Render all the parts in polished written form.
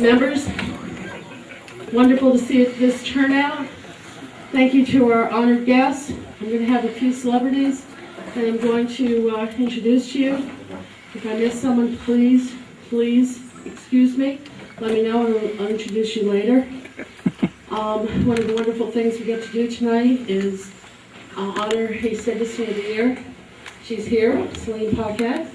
members. Wonderful to see this turnout. Thank you to our honored guests. I'm going to have a few celebrities that I'm going to introduce to you. If I miss someone, please excuse me. Let me know and I'll introduce you later. One of the wonderful things we get to do tonight is honor a Citizen of the Year. She's here, Celine Paquette.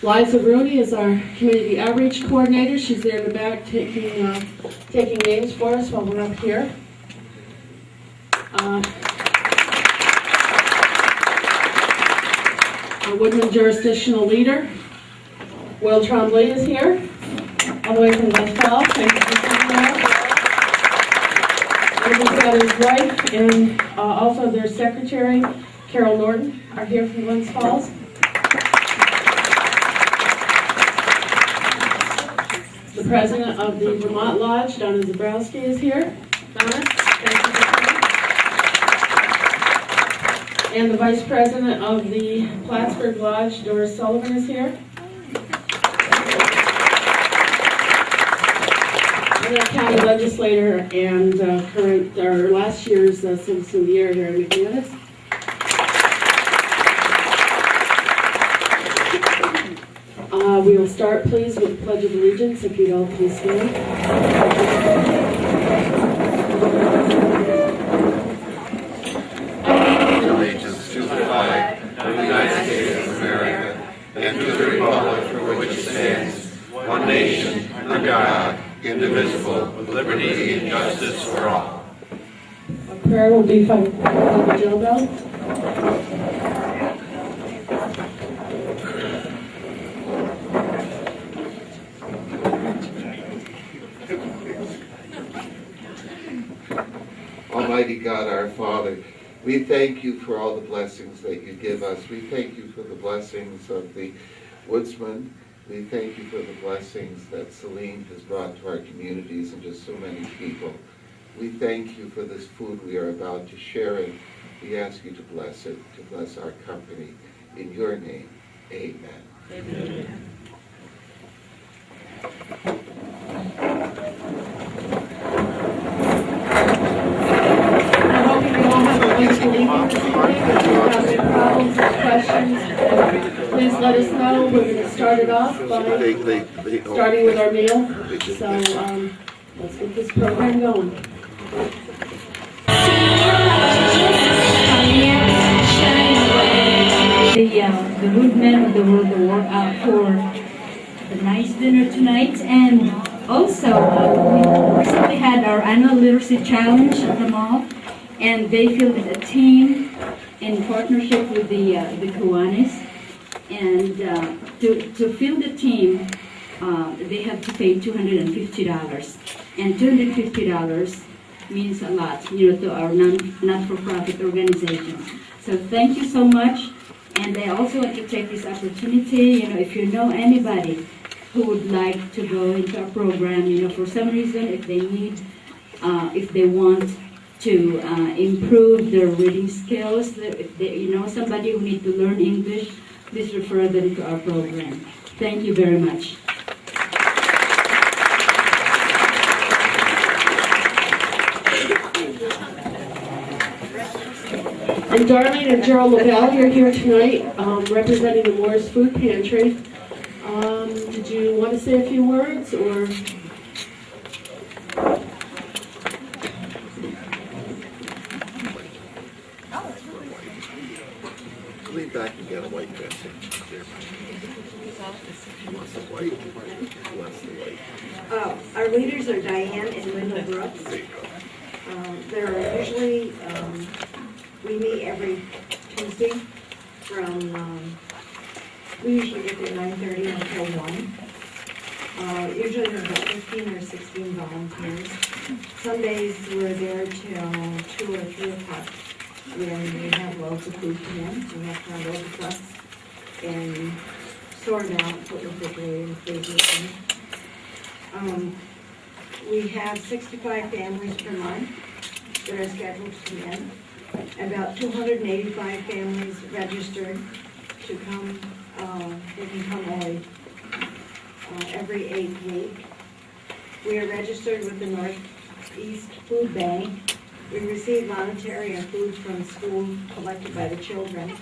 Liza Rooney is our community outreach coordinator. She's there in the back taking names for us while we're up here. Our Woodmen jurisdictional leader, Will Trombley, is here, all the way from Glens Falls. Thank you for coming out. And we've got his wife and also their secretary, Carol Norton, are here from Glens Falls. The president of the Vermont Lodge, Donna Zabrowski, is here. Donna, thank you for coming. And the vice president of the Plattsburgh Lodge, Doris Sullivan, is here. And our county legislator and last year's Citizen of the Year here in McManus. We will start, please, with the Pledge of Allegiance, if you'd all please stand. Allegiance to the flag of the United States of America and to the republic for which it stands, one nation, under God, indivisible, with liberty and justice for all. Our prayer will be from the Jill Bell. Almighty God, our Father, we thank you for all the blessings that you give us. We thank you for the blessings of the Woodsmen. We thank you for the blessings that Celine has brought to our communities and to so many people. We thank you for this food we are about to share, and we ask you to bless it, to bless our company. In your name, amen. Amen. Please let us know. We're going to start it off by starting with our meal. So let's get this program going. The Woodmen will work out for the nice dinner tonight, and also we recently had our annual literacy challenge at the mall, and they fielded a team in partnership with the Kiwanis, and to field the team, they have to pay $250, and $250 means a lot, to our not-for-profit organizations. So thank you so much, and I also want to take this opportunity, if you know anybody who would like to go into our program, for some reason, if they need, if they want to improve their reading skills, if they, somebody who needs to learn English, please refer them to our program. Thank you very much. And Darlene and Gerald LaBelle, you're here tonight representing the Moore's Food Pantry. Did you want to say a few words, or? Lean back and get a white dressing. Wants the white. Wants the white. Our leaders are Diane and Linda Brooks. There you go. They're usually, we meet every Tuesday from, we usually get there 9:30 until 1. Usually there's about 15 or 16 volunteers. Some days we're there till 2 or 3 o'clock. When we have loads of food come in, we have to unload the trucks and sort it out, put refrigerator and freezer in. We have 65 families per month that are scheduled to come in. About 285 families registered to come. They can come only every 8th week. We are registered with the Northeast Food Bank. We receive monetary and food from school collected by the children,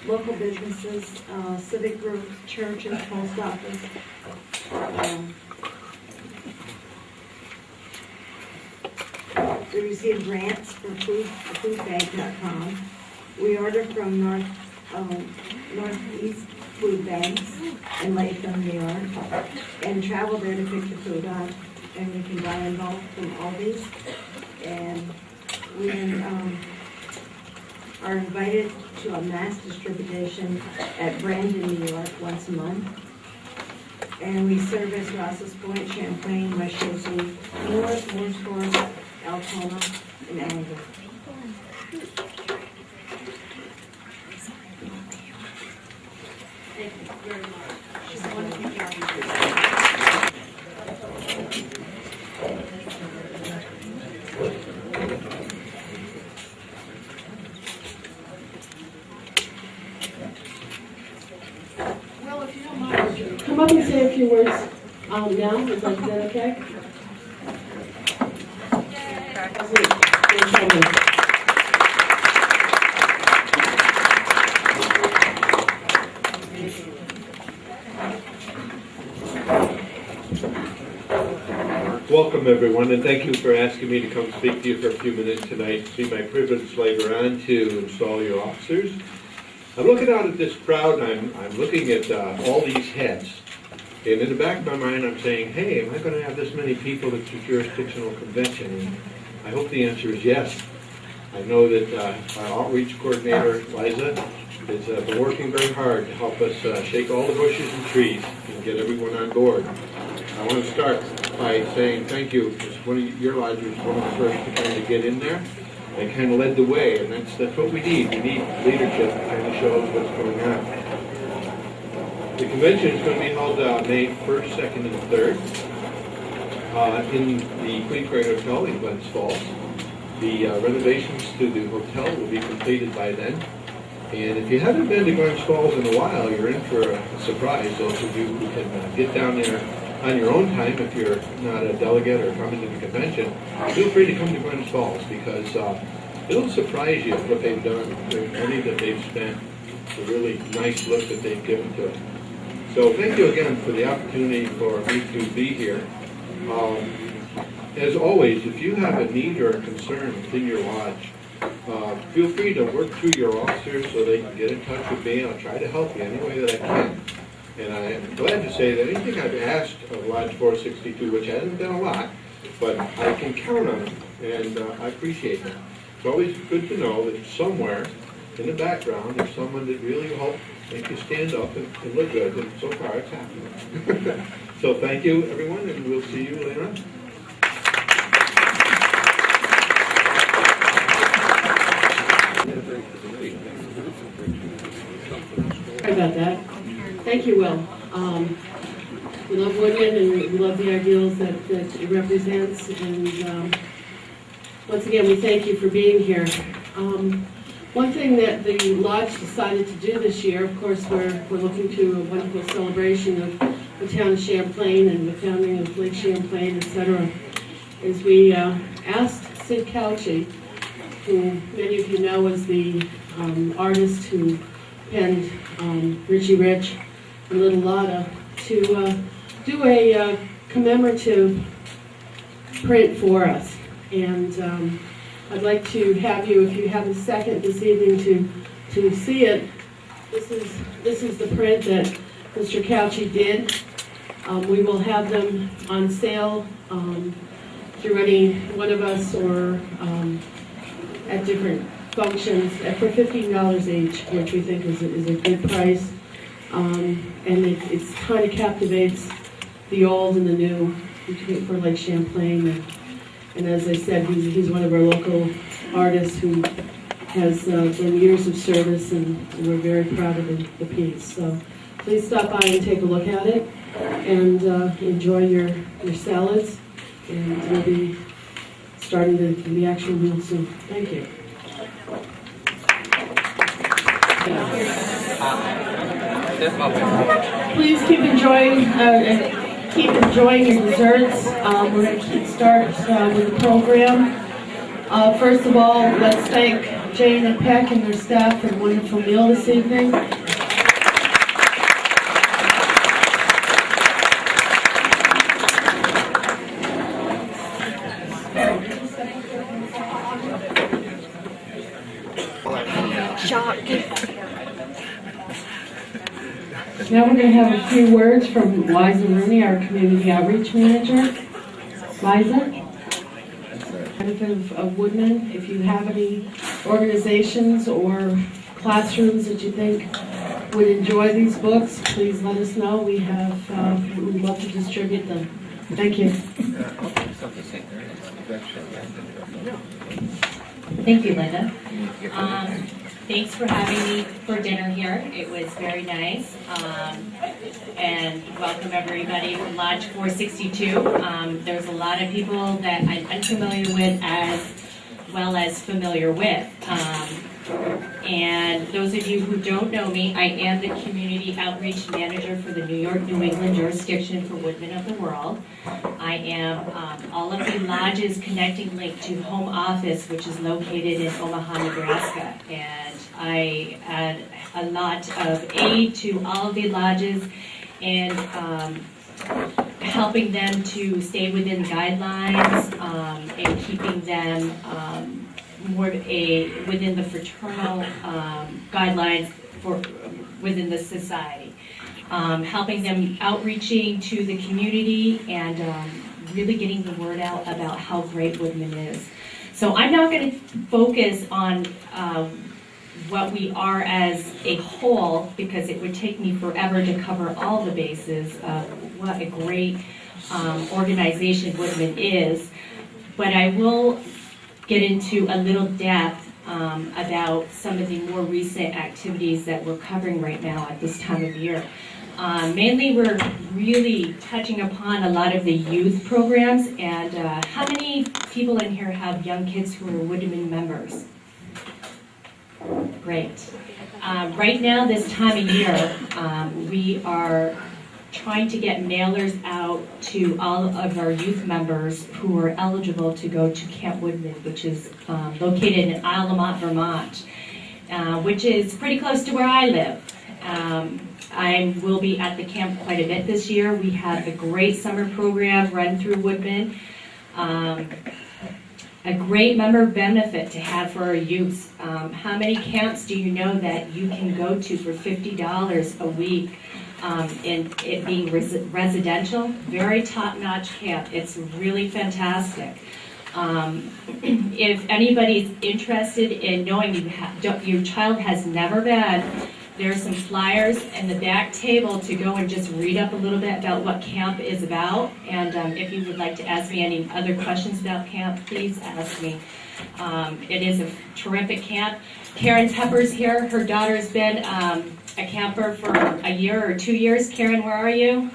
local businesses, civic groups, churches, post office. We receive grants from foodbank.com. We order from Northeast Food Banks in Latham, New York, and travel there to pick the food up. And we can buy in bulk from Aldi's. And we are invited to a mass distribution at Brandon, New York, once a month. And we service Ross's Point, Champlain, West Chelsea, North, Mooresford, Altona, and Angle. Thank you very much. Well, if you don't mind, come up and say a few words now. Is that okay? Welcome, everyone, and thank you for asking me to come speak to you for a few minutes tonight. It's been my privilege later on to install your officers. I'm looking out at this crowd, and I'm looking at all these heads. And in the back of my mind, I'm saying, hey, am I going to have this many people at your jurisdictional convention? And I hope the answer is yes. I know that our outreach coordinator, Liza, has been working very hard to help us shake all the bushes and trees and get everyone on board. I want to start by saying thank you, because your lodge was one of the first to kind of get in there and kind of led the way, and that's what we need. We need leadership to kind of show us what's going on. The convention is going to be held May 1st, 2nd, and 3rd in the Queen Craig Hotel in Glens Falls. The renovations to the hotel will be completed by then. And if you haven't been to Glens Falls in a while, you're in for a surprise. Those of you who can get down there on your own time, if you're not a delegate or coming to the convention, feel free to come to Glens Falls, because it'll surprise you what they've done, the money that they've spent, the really nice look that they've given to it. So thank you again for the opportunity for me to be here. As always, if you have a need or a concern within your lodge, feel free to work through your officers so they can get in touch with me. I'll try to help you any way that I can. And I am glad to say that anything I've asked of Lodge 462, which hasn't been a lot, but I can count on them, and I appreciate that. It's always good to know that somewhere in the background there's someone that really will help make you stand up and look good, and so far it's happening. So thank you, everyone, and we'll see you later on. Sorry about that. Thank you, Will. We love Woodmen, and we love the ideals that it represents, and once again, we thank you for being here. One thing that the Lodge decided to do this year, of course, we're looking to a wonderful celebration of the town of Champlain and the founding of Lake Champlain, etc., is we asked Sid Couchy, who many of you know as the artist who penned Richie Rich and Little Lotta, to do a commemorative print for us. And I'd like to have you, if you have a second this evening, to see it. This is the print that Mr. Couchy did. We will have them on sale through any one of us or at different functions for $15 each, which we think is a good price. And it kind of captivates the old and the new for Lake Champlain. And as I said, he's one of our local artists who has done years of service, and we're very proud of the piece. So please stop by and take a look at it, and enjoy your salads. And we'll be starting the actual meal soon. Thank you. Please keep enjoying your desserts. We're going to start with the program. First of all, let's thank Jane and Peck and their staff for the wonderful meal this evening. Now we're going to have a few words from Liza Rooney, our Community Outreach Manager. Liza? Representative of Woodmen, if you have any organizations or classrooms that you think would enjoy these books, please let us know. We'd love to distribute them. Thank you. Thank you, Linda. Thanks for having me for dinner here. It was very nice. And welcome everybody from Lodge 462. There's a lot of people that I'm unfamiliar with as well as familiar with. And those of you who don't know me, I am the Community Outreach Manager for the New York, New England jurisdiction for Woodmen of the World. I am all of the lodges connecting link to home office, which is located in Omaha, Nebraska. And I add a lot of aid to all of the lodges and helping them to stay within guidelines and keeping them within the fraternal guidelines within the society. Helping them outreaching to the community and really getting the word out about how great Woodmen is. So I'm not going to focus on what we are as a whole, because it would take me forever to cover all the bases of what a great organization Woodmen is. But I will get into a little depth about some of the more recent activities that we're covering right now at this time of year. Mainly we're really touching upon a lot of the youth programs. And how many people in here have young kids who are Woodmen members? Great. Right now, this time of year, we are trying to get mailers out to all of our youth members who are eligible to go to Camp Woodmen, which is located in Isle Lamont, Vermont, which is pretty close to where I live. I will be at the camp quite a bit this year. We have a great summer program run through Woodmen. A great member benefit to have for our youth. How many camps do you know that you can go to for $50 a week? And it being residential, very top-notch camp. It's really fantastic. If anybody's interested in knowing your child has never been, there's some flyers in the back table to go and just read up a little bit about what camp is about. And if you would like to ask me any other questions about camp, please ask me. It is a terrific camp. Karen Pepper's here. Her daughter's been a camper for a year or 2 years. Karen, where are you?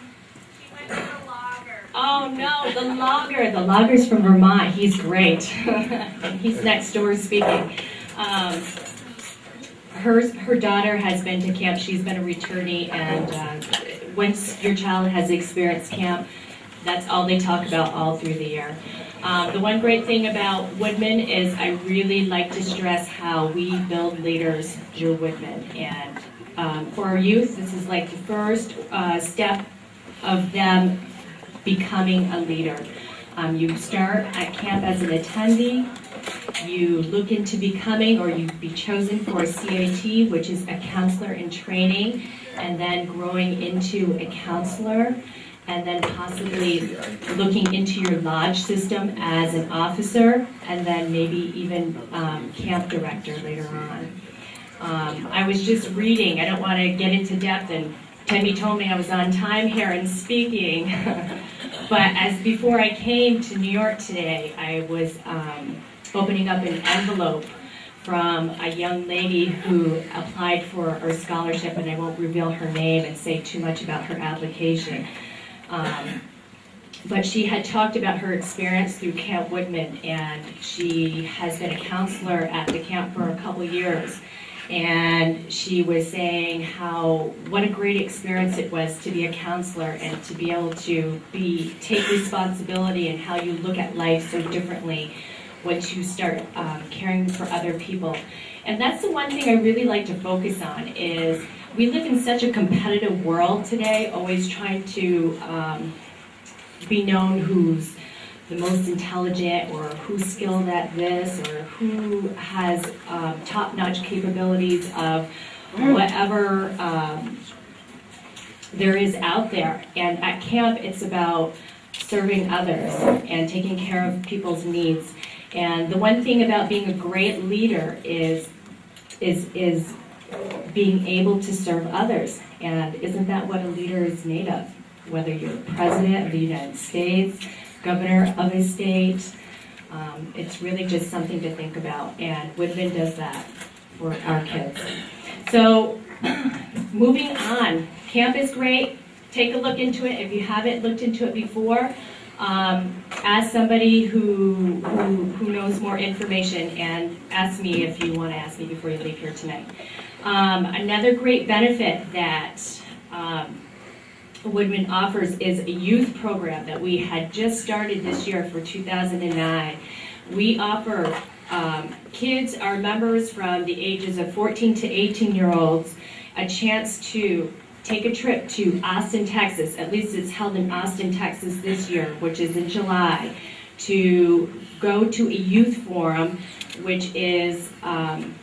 She went to the logger. Oh no, the logger. The logger's from Vermont. He's great. He's next door speaking. Her daughter has been to camp. She's been a returnee, and once your child has experienced camp, that's all they talk about all through the year. The one great thing about Woodmen is I really like to stress how we build leaders through Woodmen. And for our youth, this is like the first step of them becoming a leader. You start at camp as an attendee. You look into becoming, or you be chosen for a CAT, which is a counselor in training, and then growing into a counselor, and then possibly looking into your lodge system as an officer, and then maybe even camp director later on. I was just reading, I don't want to get into depth, and Tammy told me I was on time here and speaking, but before I came to New York today, I was opening up an envelope from a young lady who applied for her scholarship, and I won't reveal her name and say too much about her application. But she had talked about her experience through Camp Woodmen, and she has been a counselor at the camp for a couple years. And she was saying what a great experience it was to be a counselor and to be able to take responsibility and how you look at life so differently once you start caring for other people. And that's the one thing I really like to focus on is we live in such a competitive world today, always trying to be known who's the most intelligent or who's skilled at this or who has top-notch capabilities of whatever there is out there. And at camp, it's about serving others and taking care of people's needs. And the one thing about being a great leader is being able to serve others. And isn't that what a leader is made of? Whether you're president of the United States, governor of a state, it's really just something to think about. And Woodmen does that for our kids. So moving on, camp is great. Take a look into it if you haven't looked into it before. Ask somebody who knows more information, and ask me if you want to ask me before you leave here tonight. Another great benefit that Woodmen offers is a youth program that we had just started this year for 2009. We offer kids, our members from the ages of 14 to 18-year-olds, a chance to take a trip to Austin, Texas. At least it's held in Austin, Texas this year, which is in July, to go to a youth forum, which is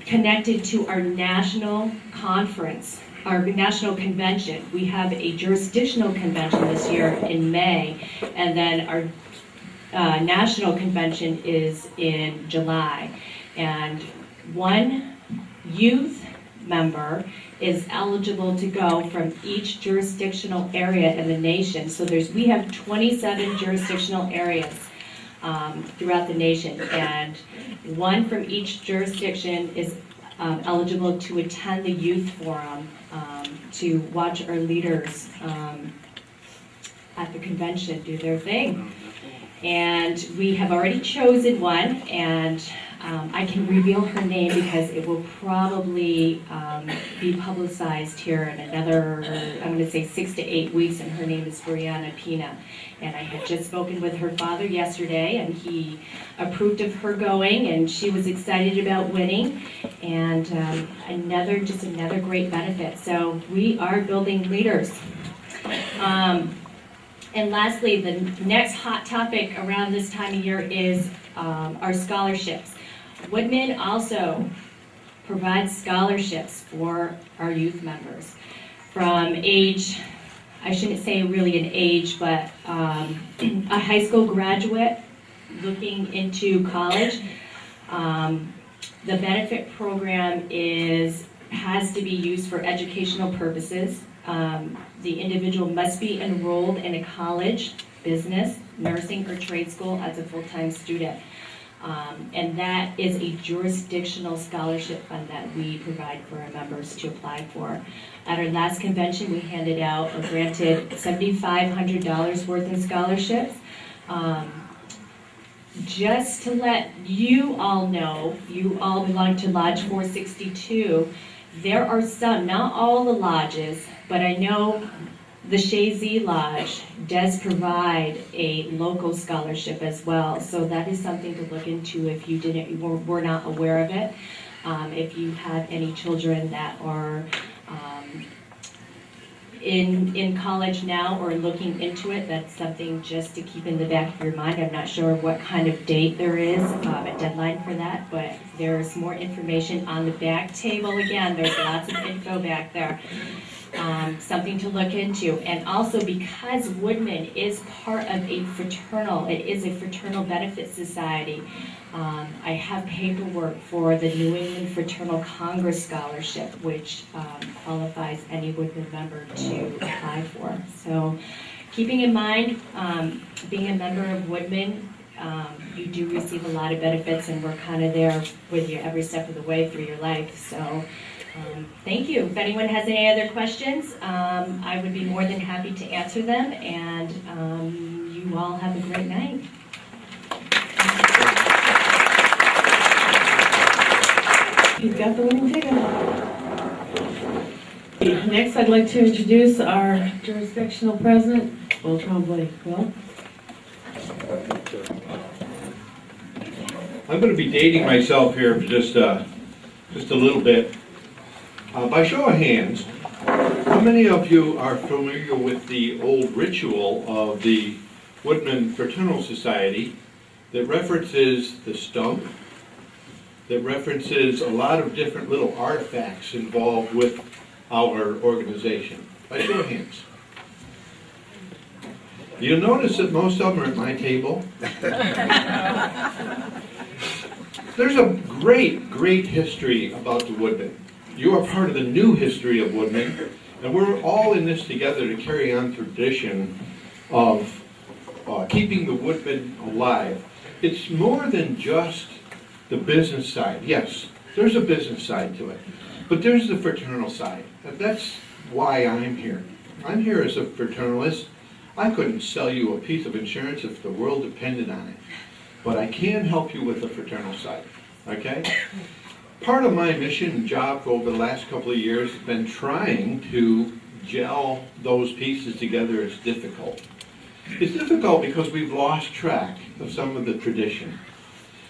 connected to our national conference, our national convention. We have a jurisdictional convention this year in May, and then our national convention is in July. And one youth member is eligible to go from each jurisdictional area in the nation. So we have 27 jurisdictional areas throughout the nation, and one from each jurisdiction is eligible to attend the youth forum to watch our leaders at the convention do their thing. And we have already chosen one, and I can reveal her name because it will probably be publicized here in another, I'm going to say 6 to 8 weeks, and her name is Brianna Pina. And I had just spoken with her father yesterday, and he approved of her going, and she was excited about winning, and another great benefit. So we are building leaders. And lastly, the next hot topic around this time of year is our scholarships. Woodmen also provides scholarships for our youth members from age, I shouldn't say really an age, but a high school graduate looking into college. The benefit program has to be used for educational purposes. The individual must be enrolled in a college, business, nursing, or trade school as a full-time student. And that is a jurisdictional scholarship fund that we provide for our members to apply for. At our last convention, we handed out or granted $7,500 worth in scholarships. Just to let you all know, you all belong to Lodge 462. There are some, not all the lodges, but I know the Shazy Lodge does provide a local scholarship as well. So that is something to look into if you were not aware of it. If you have any children that are in college now or looking into it, that's something just to keep in the back of your mind. I'm not sure what kind of date there is, a deadline for that, but there's more information on the back table. Again, there's lots of info back there. Something to look into. And also, because Woodmen is part of it is a fraternal benefit society, I have paperwork for the New England Fraternal Congress Scholarship, which qualifies any Woodmen member to apply for. So keeping in mind, being a member of Woodmen, you do receive a lot of benefits, and we're kind of there with you every step of the way through your life. So thank you. If anyone has any other questions, I would be more than happy to answer them, and you all have a great night. You've got the winning ticket. Next, I'd like to introduce our jurisdictional president, Will Trombley. Will? I'm going to be dating myself here for just a little bit. By show of hands, how many of you are familiar with the old ritual of the Woodmen Fraternal Society that references the stump, that references a lot of different little artifacts involved with our organization? By show of hands. You'll notice that most of them are at my table. There's a great history about the Woodmen. You are part of the new history of Woodmen, and we're all in this together to carry on tradition of keeping the Woodmen alive. It's more than just the business side. Yes, there's a business side to it, but there's the fraternal side. And that's why I'm here. I'm here as a fraternalist. I couldn't sell you a piece of insurance if the world depended on it, but I can help you with the fraternal side, okay? Part of my mission and job for over the last couple of years has been trying to gel those pieces together. It's difficult. It's difficult because we've lost track of some of the tradition.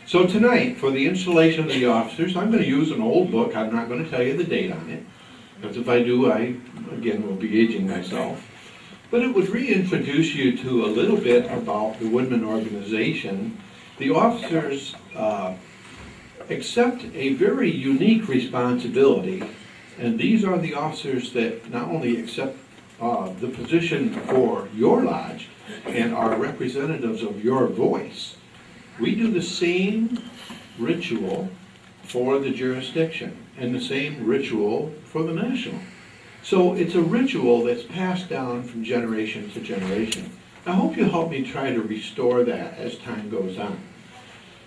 So tonight, for the installation of the officers, I'm going to use an old book. I'm not going to tell you the date on it, because if I do, I, again, will be aging myself. But it would reintroduce you to a little bit about the Woodmen organization. The officers accept a very unique responsibility, and these are the officers that not only accept the position for your lodge and are representatives of your voice. We do the same ritual for the jurisdiction and the same ritual for the national. So it's a ritual that's passed down from generation to generation. I hope you'll help me try to restore that as time goes on.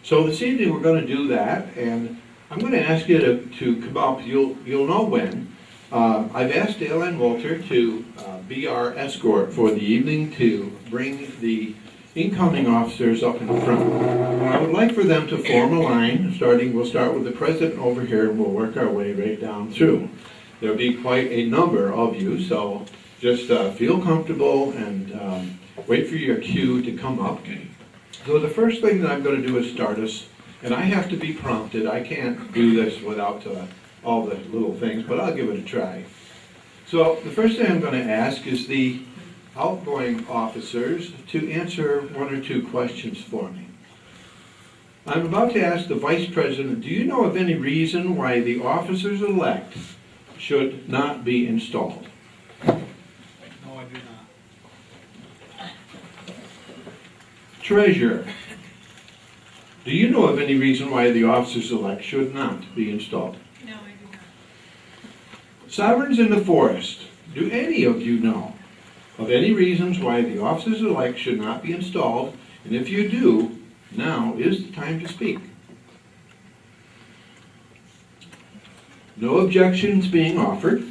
So this evening we're going to do that, and I'm going to ask you to come up. You'll know when. I've asked Dale and Walter to be our escort for the evening to bring the incoming officers up in front. I would like for them to form a line. We'll start with the president over here, and we'll work our way right down through. There'll be quite a number of you, so just feel comfortable and wait for your cue to come up. So the first thing that I'm going to do is start us, and I have to be prompted. I can't do this without all the little things, but I'll give it a try. So the first thing I'm going to ask is the outgoing officers to answer one or two questions for me. I'm about to ask the vice president, do you know of any reason why the officers-elect should not be installed? No, I do not. Treasurer, do you know of any reason why the officers-elect should not be installed? No, I do not. Sovereigns in the forest, do any of you know of any reasons why the officers-elect should not be installed? And if you do, now is the time to speak. No objections being offered.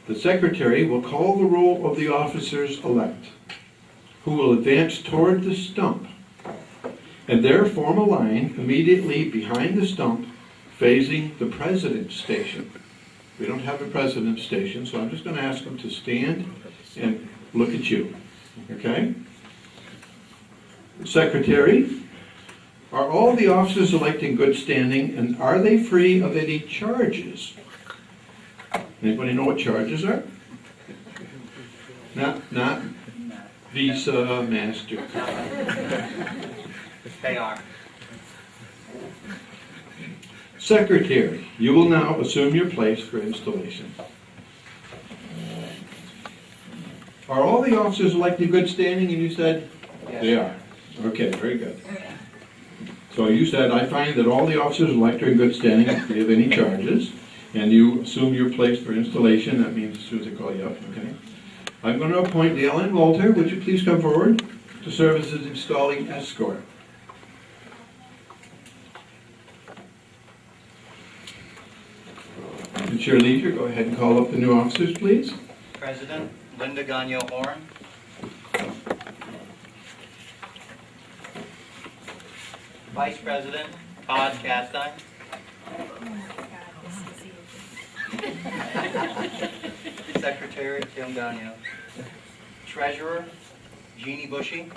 The secretary will call the roll of the officers-elect, who will advance toward the stump, and there form a line immediately behind the stump facing the president's station. We don't have a president's station, so I'm just going to ask them to stand and look at you, okay? Secretary, are all the officers elect in good standing, and are they free of any charges? Anybody know what charges are? Not Visa, MasterCard. They are. Secretary, you will now assume your place for installation. Are all the officers elected in good standing? And you said? Yes. They are. Okay, very good. So you said, I find that all the officers elected are in good standing and free of any charges, and you assume your place for installation. That means as soon as I call you up, okay? I'm going to appoint Dale and Walter. Would you please come forward to serve as an installing escort? And Chair Leisure, go ahead and call up the new officers, please. President Linda Gagnon-Horn. Vice President Todd Castine. Secretary, Tim Gagnon. Treasurer, Jeannie Bushy.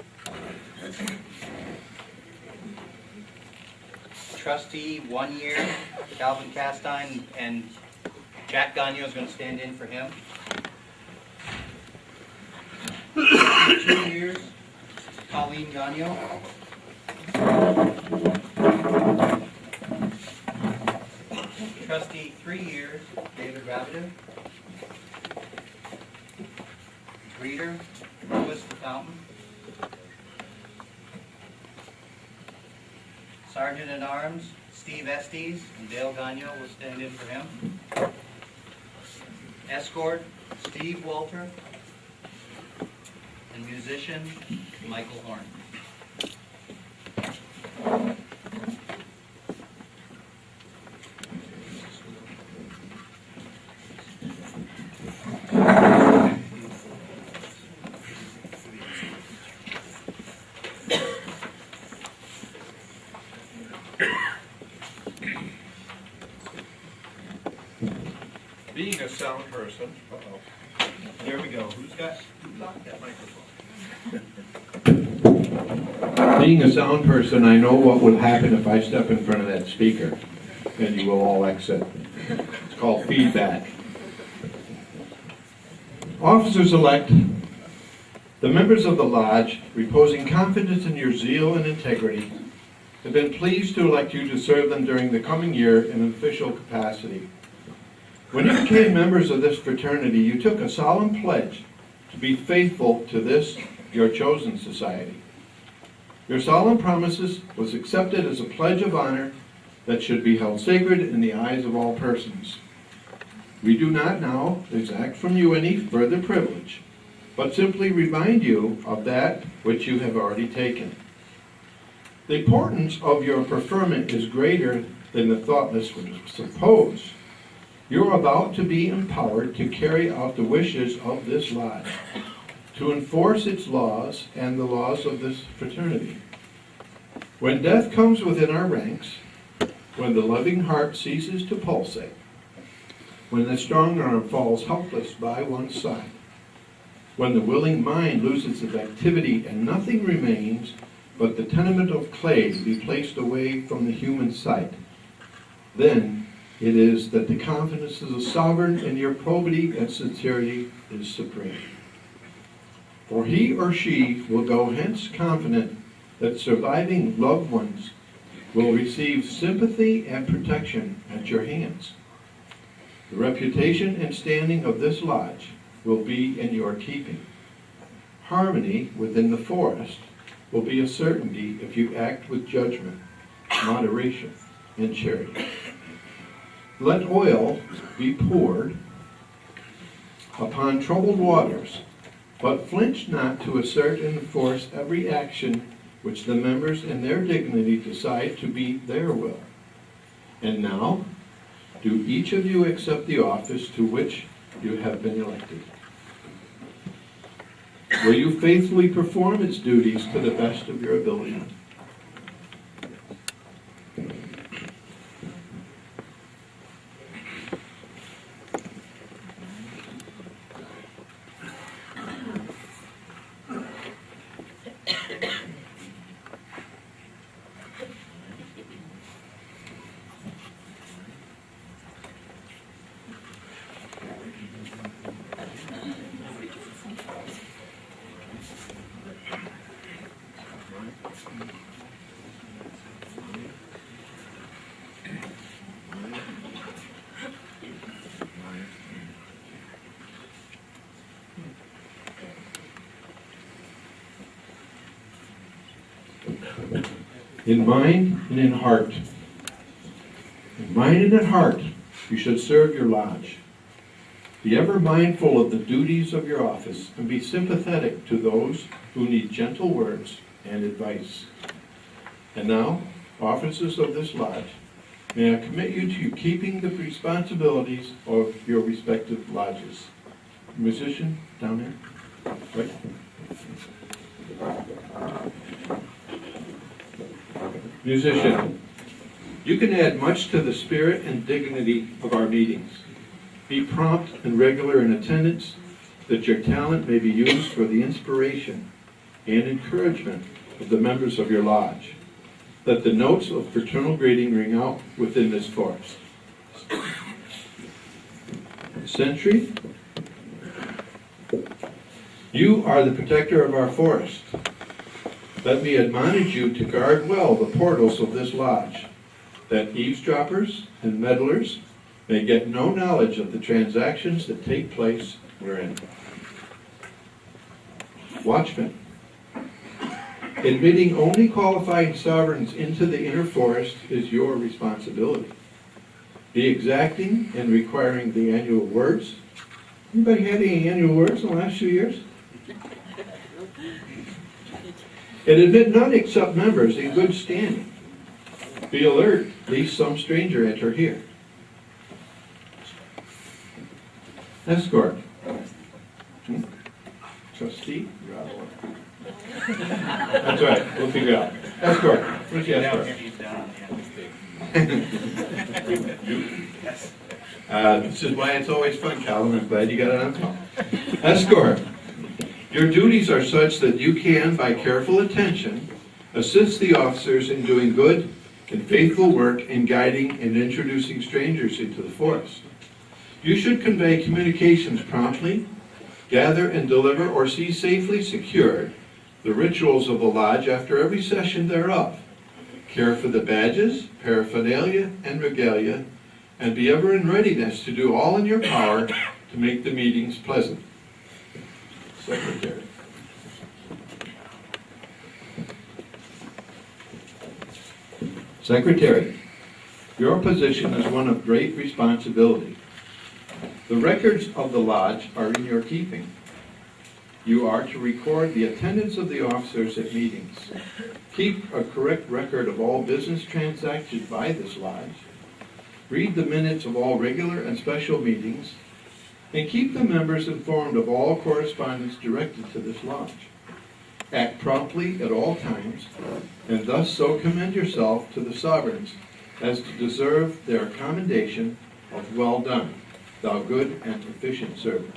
Trustee, 1 year, Calvin Castine, and Jack Gagnon is going to stand in for him. 2 years, Colleen Gagnon. Trustee, 3 years, David Rabideau. Greeter, Louis the Fountain. Sergeant at Arms, Steve Estes, and Dale Gagnon will stand in for him. Escort, Steve Walter. And musician, Michael Horn. Being a sound person, there we go. Who locked that microphone? Being a sound person, I know what would happen if I step in front of that speaker, and you will all exit. It's called feedback. Officers-elect, the members of the lodge, reposing confidence in your zeal and integrity, have been pleased to elect you to serve them during the coming year in an official capacity. When you became members of this fraternity, you took a solemn pledge to be faithful to this, your chosen society. Your solemn promises was accepted as a pledge of honor that should be held sacred in the eyes of all persons. We do not now exact from you any further privilege, but simply remind you of that which you have already taken. The importance of your preferment is greater than the thoughtless would suppose. You are about to be empowered to carry out the wishes of this lodge, to enforce its laws and the laws of this fraternity. When death comes within our ranks, when the loving heart ceases to pulsate, when the strong arm falls helpless by one side, when the willing mind loses its activity and nothing remains but the tenement of clay to be placed away from the human sight, then it is that the confidence of the sovereign in your probity and sincerity is supreme. For he or she will go hence confident that surviving loved ones will receive sympathy and protection at your hands. The reputation and standing of this lodge will be in your keeping. Harmony within the forest will be a certainty if you act with judgment, moderation, and charity. Let oil be poured upon troubled waters, but flinch not to assert and enforce every action which the members in their dignity decide to be their will. And now, do each of you accept the office to which you have been elected. Will you faithfully perform its duties to the best of your ability? In mind and in heart. In mind and in heart, you should serve your lodge. Be ever mindful of the duties of your office and be sympathetic to those who need gentle words and advice. And now, officers of this lodge, may I commit you to keeping the responsibilities of your respective lodges. Musician down there, right? Musician, you can add much to the spirit and dignity of our meetings. Be prompt and regular in attendance, that your talent may be used for the inspiration and encouragement of the members of your lodge. Let the notes of fraternal greeting ring out within this forest. Sentry, you are the protector of our forest. Let me admonish you to guard well the portals of this lodge, that eavesdroppers and meddlers may get no knowledge of the transactions that take place wherein. Watchmen, admitting only qualified sovereigns into the inner forest is your responsibility. Be exacting in requiring the annual words. Anybody had any annual words in the last few years? And admit none except members in good standing. Be alert, lest some stranger enter here. Escort. Trustee, you're out of order. That's right, we'll figure it out. Escort, where's the escort? This is why it's always fun, Calvin. I'm glad you got it on top. Escort. Your duties are such that you can, by careful attention, assist the officers in doing good and faithful work in guiding and introducing strangers into the forest. You should convey communications promptly, gather and deliver or see safely secured the rituals of the lodge after every session thereof. Care for the badges, paraphernalia, and regalia, and be ever in readiness to do all in your power to make the meetings pleasant. Secretary. Secretary, your position is one of great responsibility. The records of the lodge are in your keeping. You are to record the attendance of the officers at meetings. Keep a correct record of all business transacted by this lodge. Read the minutes of all regular and special meetings, and keep the members informed of all correspondence directed to this lodge. Act promptly at all times, and thus so commend yourself to the sovereigns as to deserve their commendation of well done, thou good and efficient servant.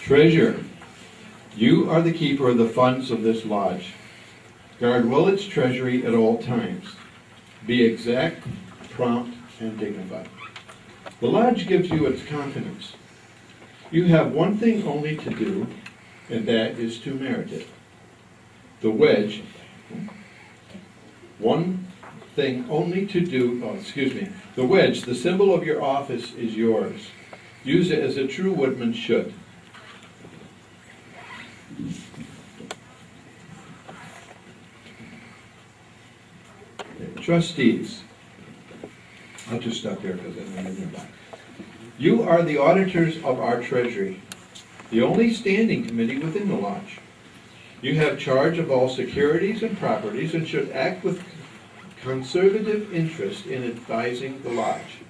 Treasurer, you are the keeper of the funds of this lodge. Guard well its treasury at all times. Be exact, prompt, and dignified. The lodge gives you its confidence. You have one thing only to do, and that is to merit it. The wedge, one thing only to do, the wedge, the symbol of your office, is yours. Use it as a true woodman should. Trustees, I'll just stop there because I know you're back. You are the auditors of our treasury, the only standing committee within the lodge. You have charge of all securities and properties and should act with conservative interest in advising the lodge.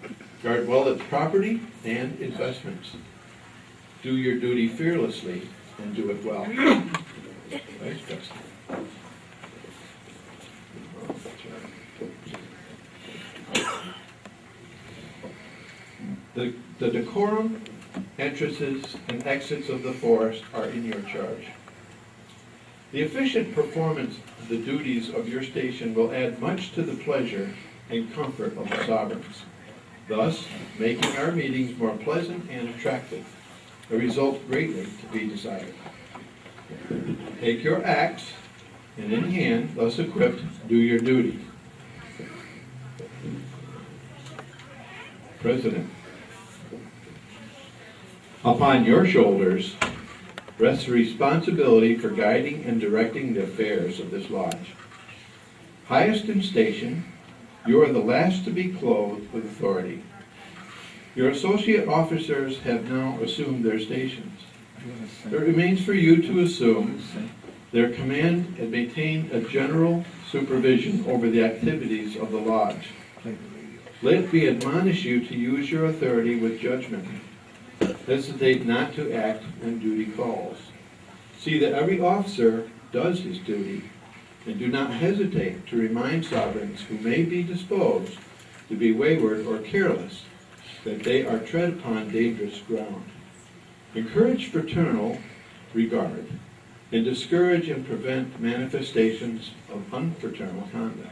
Guard well its property and investments. Do your duty fearlessly and do it well. Vice Trustee. The decorum, entrances, and exits of the forest are in your charge. The efficient performance of the duties of your station will add much to the pleasure and comfort of the sovereigns, thus making our meetings more pleasant and attractive, a result greatly to be desired. Take your axe, and in hand, thus equipped, do your duty. President, upon your shoulders rests the responsibility for guiding and directing the affairs of this lodge. Highest in station, you are the last to be clothed with authority. Your associate officers have now assumed their stations. It remains for you to assume their command and maintain a general supervision over the activities of the lodge. Let me admonish you to use your authority with judgment. Hesitate not to act when duty calls. See that every officer does his duty, and do not hesitate to remind sovereigns who may be disposed to be wayward or careless that they are tread upon dangerous ground. Encourage fraternal regard, and discourage and prevent manifestations of unfraternal conduct.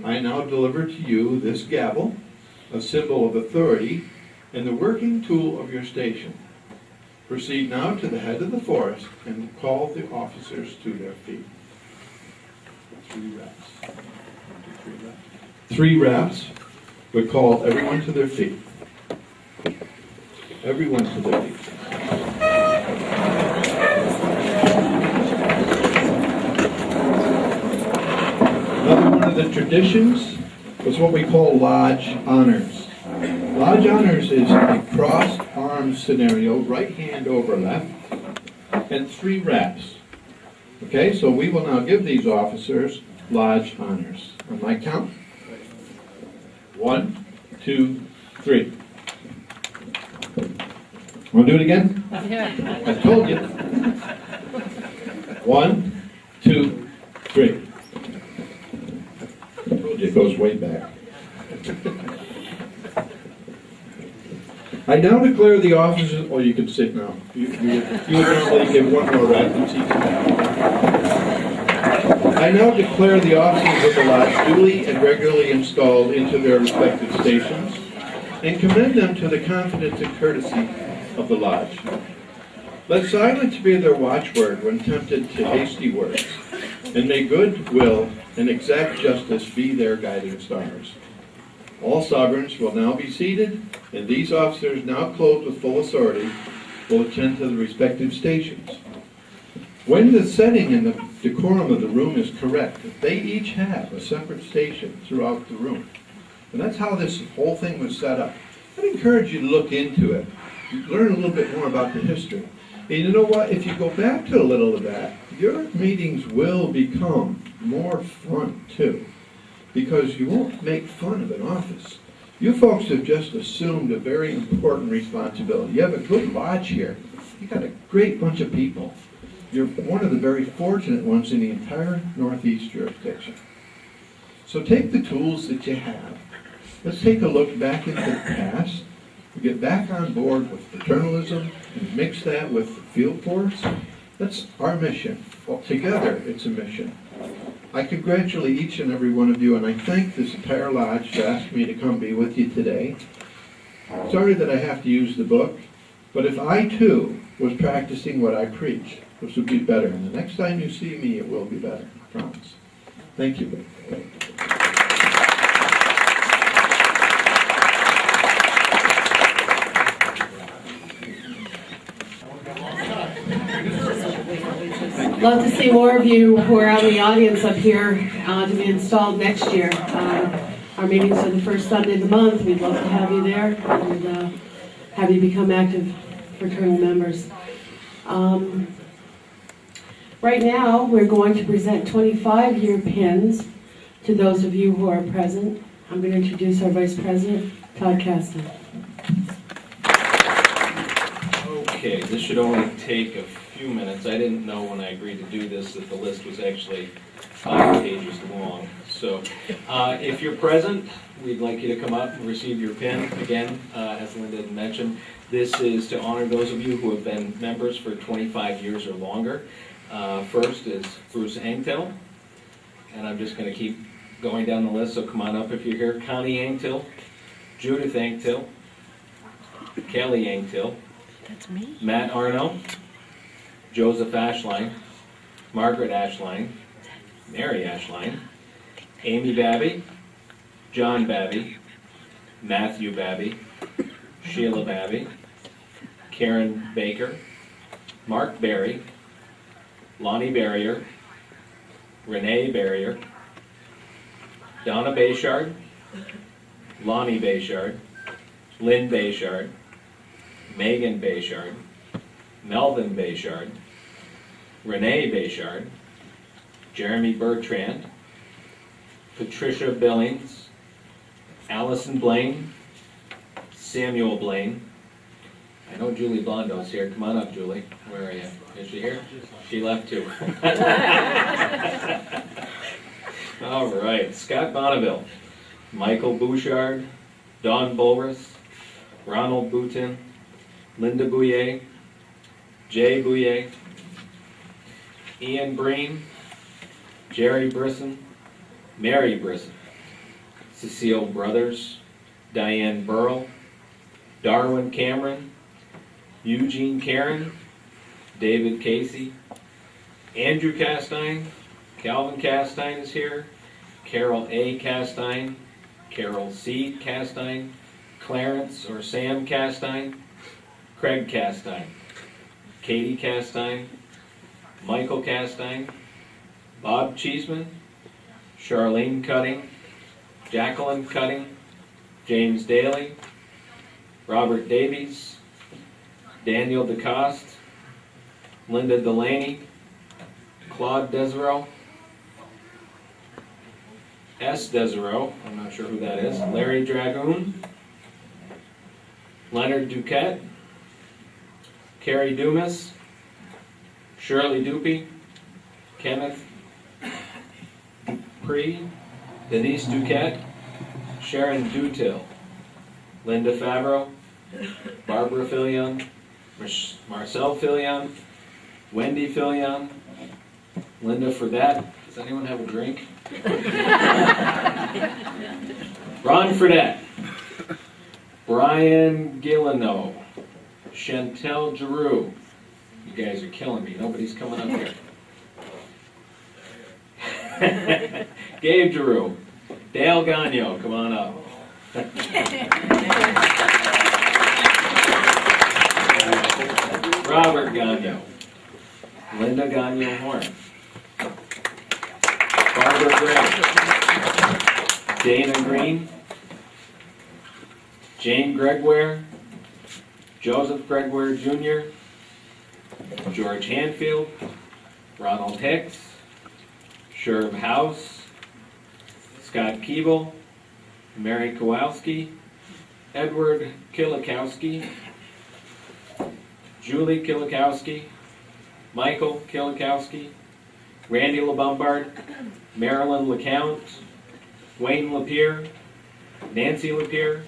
I now deliver to you this gavel, a symbol of authority, and the working tool of your station. Proceed now to the head of the forest and call the officers to their feet. 3 reps. 3 reps would call everyone to their feet. Everyone to their feet. Another one of the traditions was what we call lodge honors. Lodge honors is a crossed arms scenario, right hand over left, and 3 reps. Okay, so we will now give these officers lodge honors. On my count, 1, 2, 3. Want to do it again? I told you. 1, 2, 3. I told you it goes way back. I now declare the officers, oh, you can sit now. You would normally give 1 more rep and seat down. I now declare the officers of the lodge duly and regularly installed into their respective stations and commend them to the confidence and courtesy of the lodge. Let silence be their watchword when tempted to hasty words, and may good will and exact justice be their guiding stars. All sovereigns will now be seated, and these officers, now clothed with full authority, will attend to the respective stations. When the setting and the decorum of the room is correct, they each have a separate station throughout the room. And that's how this whole thing was set up. I'd encourage you to look into it, learn a little bit more about the history. And you know what? If you go back to a little of that, your meetings will become more fun too, because you won't make fun of an office. You folks have just assumed a very important responsibility. You have a good lodge here. You got a great bunch of people. You're one of the very fortunate ones in the entire Northeast jurisdiction. So take the tools that you have. Let's take a look back into the past. We get back on board with fraternalism and mix that with the field force. That's our mission. Well, together, it's a mission. I congratulate each and every one of you, and I thank this entire lodge for asking me to come be with you today. Sorry that I have to use the book, but if I too was practicing what I preach, this would be better. And the next time you see me, it will be better. I promise. Thank you. Love to see more of you who are out in the audience up here to be installed next year. Our meetings are the first Sunday of the month. We'd love to have you there and have you become active fraternal members. Right now, we're going to present 25-year pins to those of you who are present. I'm going to introduce our Vice President, Todd Caston. Okay, this should only take a few minutes. I didn't know when I agreed to do this that the list was actually 5 pages long. So if you're present, we'd like you to come up and receive your pin. Again, as Linda had mentioned, this is to honor those of you who have been members for 25 years or longer. First is Bruce Angtill, and I'm just going to keep going down the list, so come on up if you're here. Connie Angtill, Judith Angtill, Kelly Angtill, That's me. Matt Arno, Joseph Ashline, Margaret Ashline, Mary Ashline, Amy Babby, John Babby, Matthew Babby, Sheila Babby, Karen Baker, Mark Berry, Lonnie Barrier, Renee Barrier, Donna Bayshard, Lonnie Bayshard, Lynn Bayshard, Megan Bayshard, Melvin Bayshard, Renee Bayshard, Jeremy Bertrand, Patricia Billings, Allison Blaine, Samuel Blaine, I know Julie Blondo's here. Come on up, Julie. Where are you? Is she here? She left too. All right, Scott Bonneville, Michael Bouchard, Don Bulris, Ronald Boutin, Linda Bouyer, Jay Bouyer, Ian Breen, Jerry Brisson, Mary Brisson, Cecile Brothers, Diane Burrell, Darwin Cameron, Eugene Karen, David Casey, Andrew Castine, Calvin Castine is here, Carol A. Castine, Carol C. Castine, Clarence or Sam Castine, Craig Castine, Katie Castine, Michael Castine, Bob Cheeseman, Charlene Cutting, Jacqueline Cutting, James Daly, Robert Davies, Daniel DeCoste, Linda Delaney, Claude Desereau, S. Desereau, I'm not sure who that is, Larry Dragoon, Leonard Duquette, Carrie Dumas, Shirley Dupie, Kenneth Dupree, Denise Duquette, Sharon Dutil, Linda Favreau, Barbara Filion, Marcel Filion, Wendy Filion, Linda Fredette. Does anyone have a drink? Ron Fredette, Brian Gillineau, Chantel Giroux. You guys are killing me. Nobody's coming up here. Gabe Giroux, Dale Gagnon, come on up. Robert Gagnon, Linda Gagnon Horn, Barbara Gray, Dana Green, Jane Gregoire, Joseph Gregoire Jr., George Hanfield, Ronald Hicks, Sherb House, Scott Keeble, Mary Kowalski, Edward Kilikowski, Julie Kilikowski, Michael Kilikowski, Randy LeBombard, Marilyn LeCount, Wayne Lapierre, Nancy Lapierre,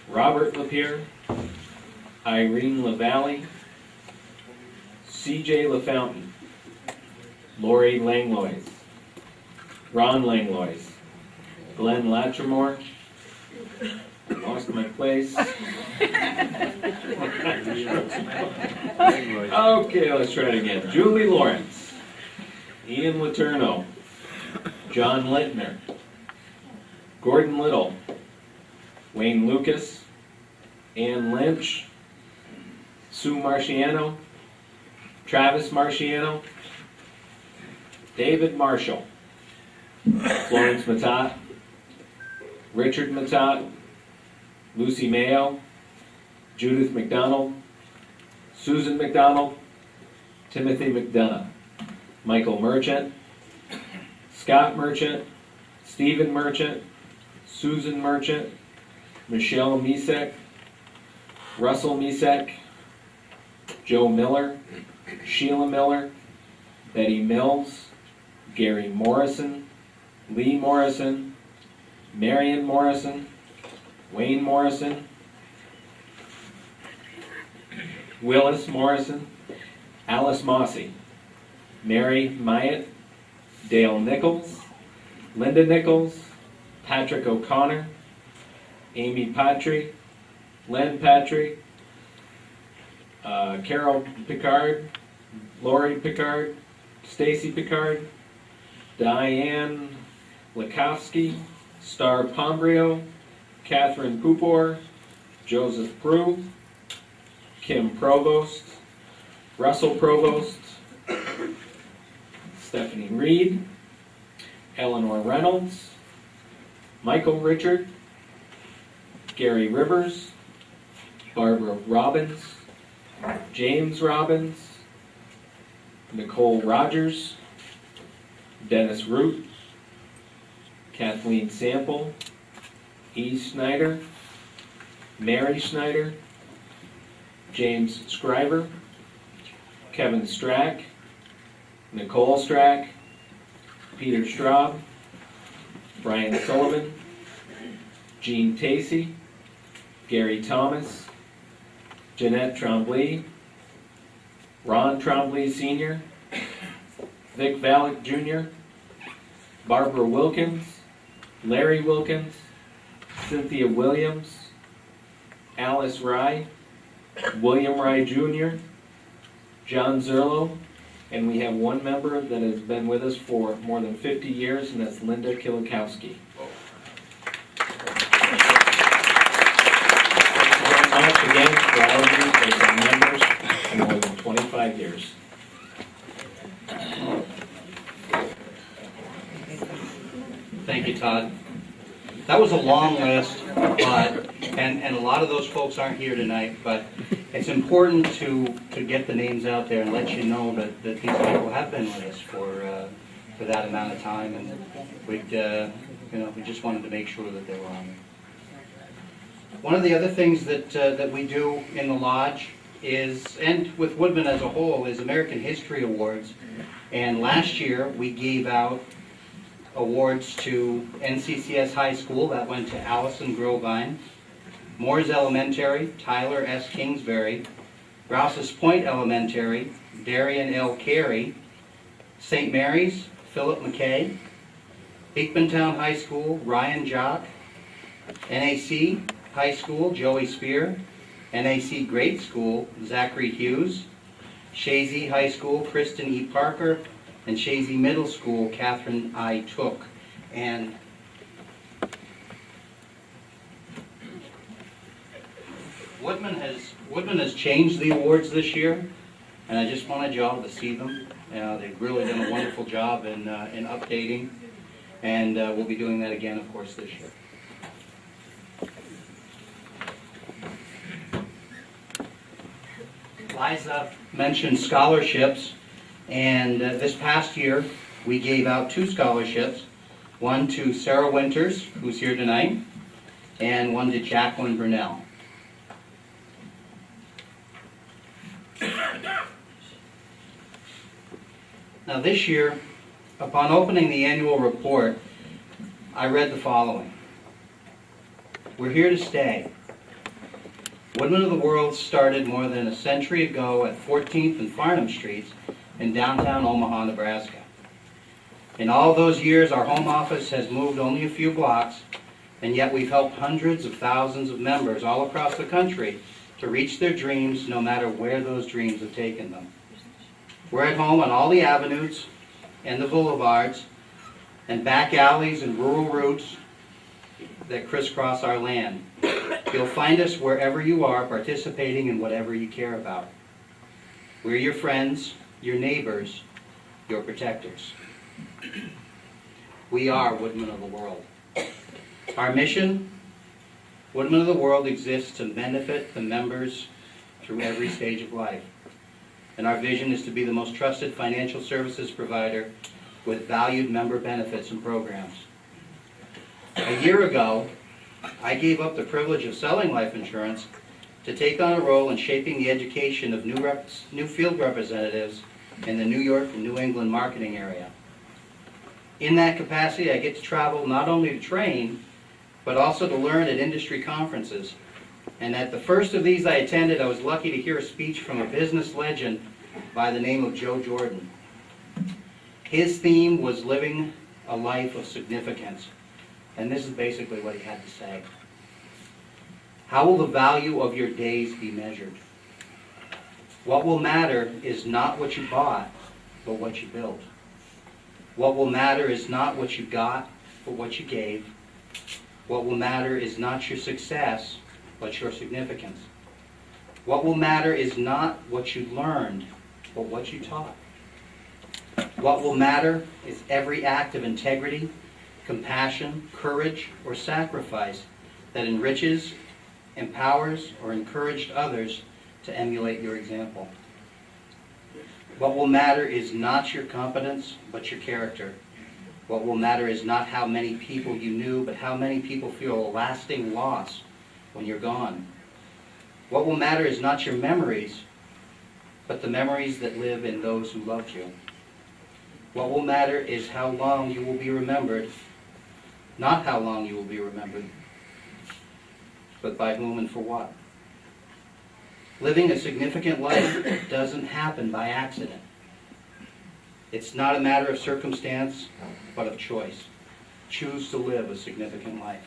Robert Lapierre, Irene LaValle, C.J. LaFountain, Lori Langlois, Ron Langlois, Glenn Latrimore, lost my place. Okay, let's try it again. Julie Lawrence, Ian Letourneau, John Lintner, Gordon Little, Wayne Lucas, Ann Lynch, Sue Marciano, Travis Marciano, David Marshall, Florence Matat, Richard Matat, Lucy Mayo, Judith McDonald, Susan McDonald, Timothy McDonough, Michael Merchant, Scott Merchant, Stephen Merchant, Susan Merchant, Michelle Misek, Russell Misek, Joe Miller, Sheila Miller, Betty Mills, Gary Morrison, Lee Morrison, Marion Morrison, Wayne Morrison, Willis Morrison, Alice Mossy, Mary Myatt, Dale Nichols, Linda Nichols, Patrick O'Connor, Amy Patry, Len Patry, Carol Picard, Lori Picard, Stacy Picard, Diane Lakowski, Star Pombrio, Catherine Pupor, Joseph Prue, Kim Provost, Russell Provost, Stephanie Reed, Eleanor Reynolds, Michael Richard, Gary Rivers, Barbara Robbins, James Robbins, Nicole Rogers, Dennis Root, Kathleen Sample, E. Snyder, Mary Snyder, James Scriver, Kevin Strack, Nicole Strack, Peter Straub, Brian Sullivan, Gene Tacey, Gary Thomas, Jeanette Tremblay, Ron Tremblay Sr., Vic Valek Jr., Barbara Wilkins, Larry Wilkins, Cynthia Williams, Alice Rye, William Rye Jr., John Zerlo, and we have one member that has been with us for more than 50 years, and that's Linda Kilikowski. Thank you very much again for all of you that have been members for more than 25 years. Thank you, Todd. That was a long list, but, and a lot of those folks aren't here tonight, but it's important to get the names out there and let you know that these people have been with us for that amount of time, and we just wanted to make sure that they were on there. One of the other things that we do in the lodge is, and with Woodmen as a whole, is American History Awards. And last year, we gave out awards to NCCS High School, that went to Allison Grovine, Moores Elementary, Tyler S. Kingsbury, Rouse's Point Elementary, Darian L. Carey, St. Mary's, Philip McKay, Beekmantown High School, Ryan Jock, NAC High School, Joey Spear, NAC Grade School, Zachary Hughes, Shazy High School, Kristen E. Parker, and Shazy Middle School, Catherine I. Took. And Woodmen has changed the awards this year, and I just wanted you all to see them. They've really done a wonderful job in updating, and we'll be doing that again, of course, this year. Liza mentioned scholarships, and this past year we gave out 2 scholarships, one to Sarah Winters, who's here tonight, and one to Jacqueline Burnell. Now this year, upon opening the annual report, I read the following. We're here to stay. Woodmen of the World started more than a century ago at 14th and Farnham Streets in downtown Omaha, Nebraska. In all those years, our home office has moved only a few blocks, and yet we've helped hundreds of thousands of members all across the country to reach their dreams, no matter where those dreams have taken them. We're at home on all the avenues and the boulevards and back alleys and rural routes that crisscross our land. You'll find us wherever you are, participating in whatever you care about. We're your friends, your neighbors, your protectors. We are Woodmen of the World. Our mission, Woodmen of the World, exists to benefit the members through every stage of life. And our vision is to be the most trusted financial services provider with valued member benefits and programs. A year ago, I gave up the privilege of selling life insurance to take on a role in shaping the education of new field representatives in the New York and New England marketing area. In that capacity, I get to travel not only to train, but also to learn at industry conferences. And at the first of these I attended, I was lucky to hear a speech from a business legend by the name of Joe Jordan. His theme was living a life of significance. And this is basically what he had to say. How will the value of your days be measured? What will matter is not what you bought, but what you built. What will matter is not what you got, but what you gave. What will matter is not your success, but your significance. What will matter is not what you learned, but what you taught. What will matter is every act of integrity, compassion, courage, or sacrifice that enriches, empowers, or encouraged others to emulate your example. What will matter is not your competence, but your character. What will matter is not how many people you knew, but how many people feel a lasting loss when you're gone. What will matter is not your memories, but the memories that live in those who loved you. What will matter is how long you will be remembered, not how long you will be remembered, but by whom and for what. Living a significant life doesn't happen by accident. It's not a matter of circumstance, but of choice. Choose to live a significant life.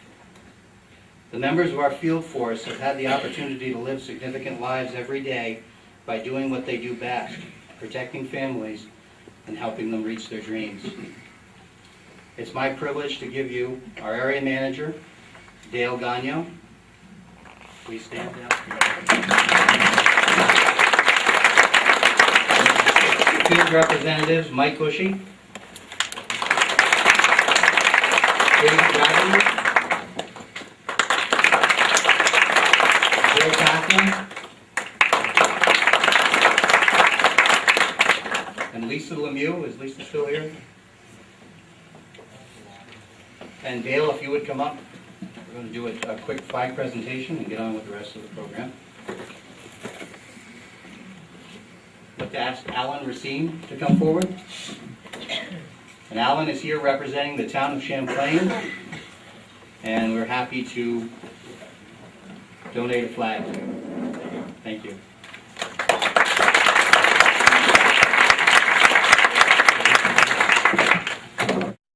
The members of our field force have had the opportunity to live significant lives every day by doing what they do best, protecting families and helping them reach their dreams. It's my privilege to give you our area manager, Dale Gagno. Please stand up. Field representatives, Mike Bushy, Dave Bradley, Bill Cochran, and Lisa Lemieux. Is Lisa still here? And Dale, if you would come up. We're going to do a quick flag presentation and get on with the rest of the program. I'd like to ask Alan Racine to come forward. And Alan is here representing the town of Champlain, and we're happy to donate a flag to him. Thank you.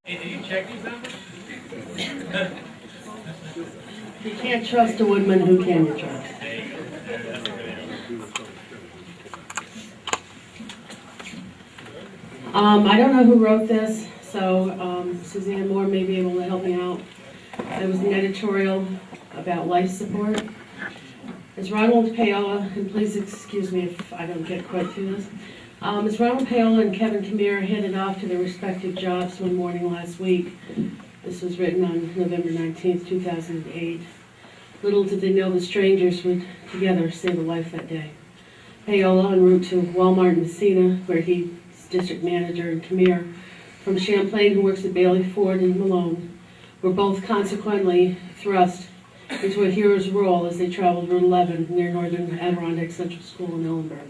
Hey, you check these numbers? You can't trust a Woodman, who can you trust? I don't know who wrote this, so Suzanne Moore may be able to help me out. It was an editorial about life support. As Ronald Paola, and please excuse me if I don't get quite through this. As Ronald Paola and Kevin Kamir headed off to their respective jobs one morning last week, this was written on November 19th, 2008. Little did they know the strangers would together save a life that day. Paola en route to Walmart in Messina, where he's district manager, and Kamir from Champlain, who works at Bailey Ford in Malone, were both consequently thrust into a hero's role as they traveled Route 11 near Northern Adirondack Central School in Ellenburg.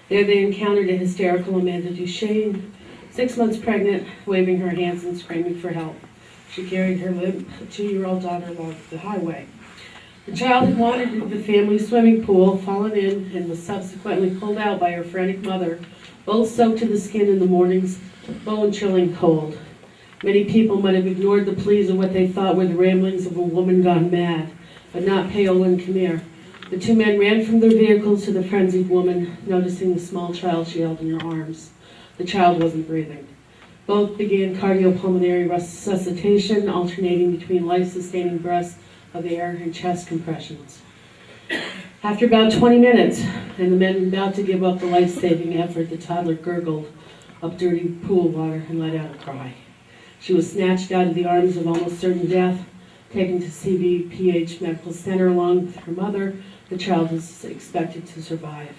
There they encountered a hysterical Amanda Duchesne, 6 months pregnant, waving her hands and screaming for help. She carried her limp 2-year-old daughter along the highway. The child had wandered into the family swimming pool, fallen in, and was subsequently pulled out by her frantic mother, both soaked to the skin in the morning's bone-chilling cold. Many people might have ignored the pleas of what they thought were the ramblings of a woman gone mad, but not Paola and Kamir. The two men ran from their vehicles to the frenzied woman, noticing the small child she held in her arms. The child wasn't breathing. Both began cardiopulmonary resuscitation, alternating between life-sustaining breaths of air and chest compressions. After about 20 minutes, and the men about to give up the life-saving effort, the toddler gurgled up dirty pool water and let out a cry. She was snatched out of the arms of almost certain death, taken to CVPH Medical Center along with her mother. The child was expected to survive.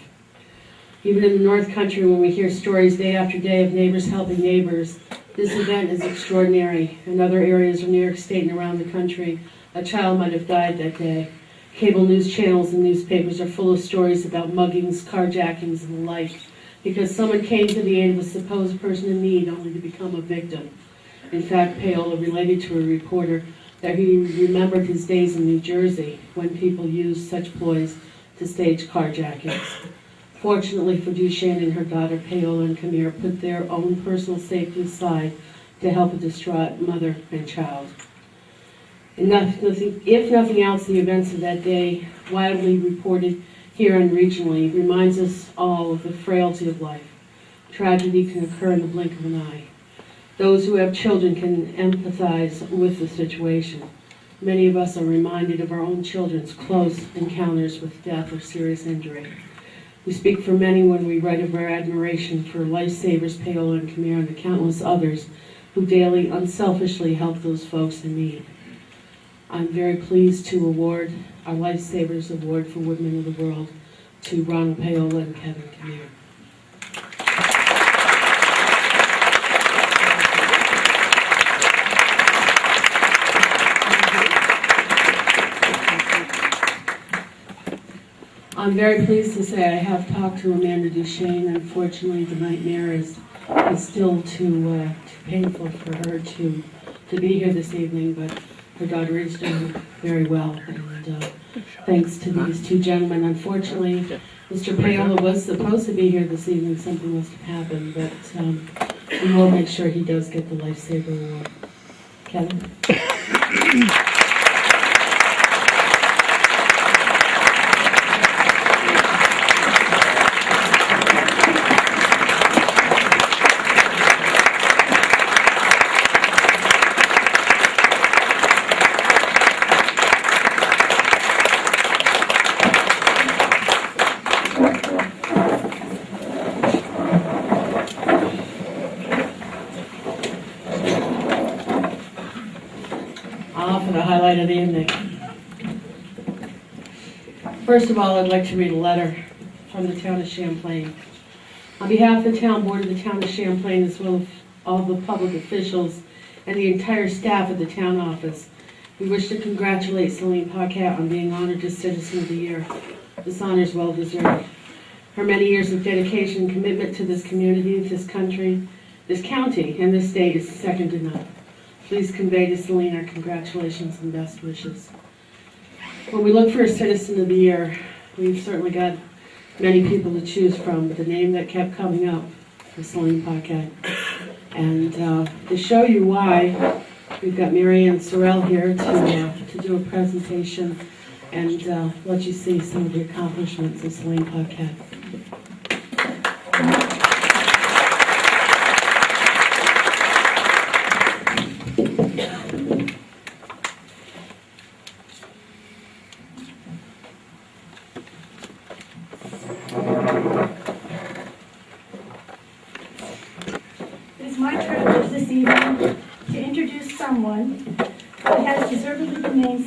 Even in the North Country, when we hear stories day after day of neighbors helping neighbors, this event is extraordinary. In other areas of New York State and around the country, a child might have died that day. Cable news channels and newspapers are full of stories about muggings, carjackings, and the like, because someone came to the aid of a supposed person in need only to become a victim. In fact, Paola related to a reporter that he remembered his days in New Jersey when people used such ploys to stage carjackings. Fortunately for Duchesne and her daughter, Paola and Kamir put their own personal safety aside to help a distraught mother and child. If nothing else, the events of that day, widely reported here and regionally, reminds us all of the frailty of life. Tragedy can occur in the blink of an eye. Those who have children can empathize with the situation. Many of us are reminded of our own children's close encounters with death or serious injury. We speak for many when we write of our admiration for lifesavers Paola and Kamir and the countless others who daily unselfishly help those folks in need. I'm very pleased to award our Lifesavers Award for Woodmen of the World to Ronald Paola and Kevin Kamir. I'm very pleased to say I have talked to Amanda Duchesne. Unfortunately, the nightmare is still too painful for her to be here this evening, but her daughter is doing very well, and thanks to these two gentlemen. Unfortunately, Mr. Paola was supposed to be here this evening. Something must have happened, but we will make sure he does get the Lifesaver Award. Kevin? For the highlight of the evening. First of all, I'd like to read a letter from the town of Champlain. On behalf of the town board of the town of Champlain, as well as all the public officials and the entire staff at the town office, we wish to congratulate Celine Paquette on being honored as Citizen of the Year. This honor is well deserved. Her many years of dedication and commitment to this community, this country, this county, and this state is second to none. Please convey to Celine our congratulations and best wishes. When we look for a Citizen of the Year, we've certainly got many people to choose from, but the name that kept coming up was Celine Paquette. And to show you why, we've got Marianne Sorrell here to do a presentation and let you see some of the accomplishments of Celine Paquette.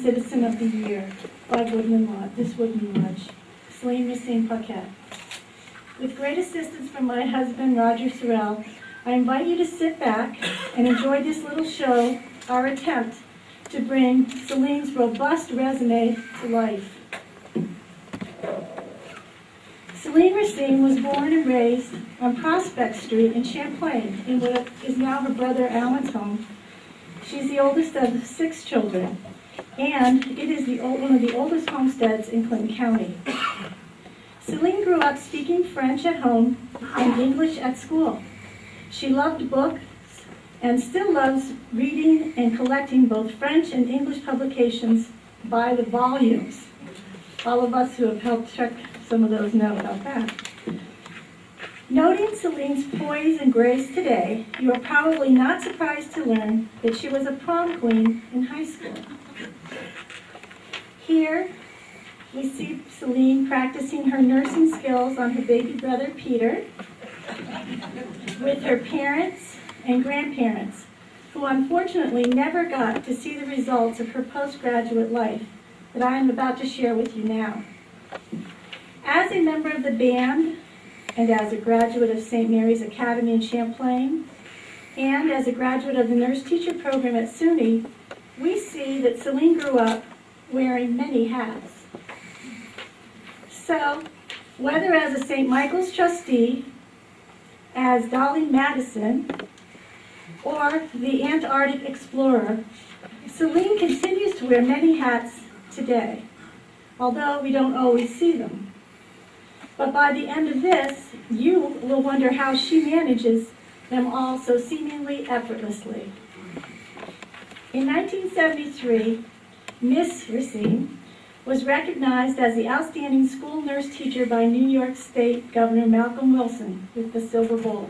Citizen of the Year by this Woodmen Lodge, Celine Racine Paquette. With great assistance from my husband, Roger Sorrell, I invite you to sit back and enjoy this little show, our attempt to bring Celine's robust resume to life. Celine Racine was born and raised on Prospect Street in Champlain, in what is now her brother Alan's home. She's the oldest of 6 children, and it is one of the oldest homesteads in Clinton County. Celine grew up speaking French at home and English at school. She loved books and still loves reading and collecting both French and English publications by the volumes. All of us who have helped check some of those know about that. Noting Celine's poise and grace today, you are probably not surprised to learn that she was a prom queen in high school. Here, we see Celine practicing her nursing skills on her baby brother Peter with her parents and grandparents, who unfortunately never got to see the results of her postgraduate life that I am about to share with you now. As a member of the band, and as a graduate of St. Mary's Academy in Champlain, and as a graduate of the nurse teacher program at SUNY, we see that Celine grew up wearing many hats. So, whether as a St. Michael's trustee, as Dolly Madison, or the Antarctic explorer, Celine continues to wear many hats today, although we don't always see them. But by the end of this, you will wonder how she manages them all so seemingly effortlessly. In 1973, Miss Racine was recognized as the outstanding school nurse teacher by New York State Governor Malcolm Wilson with the Silver Bowl.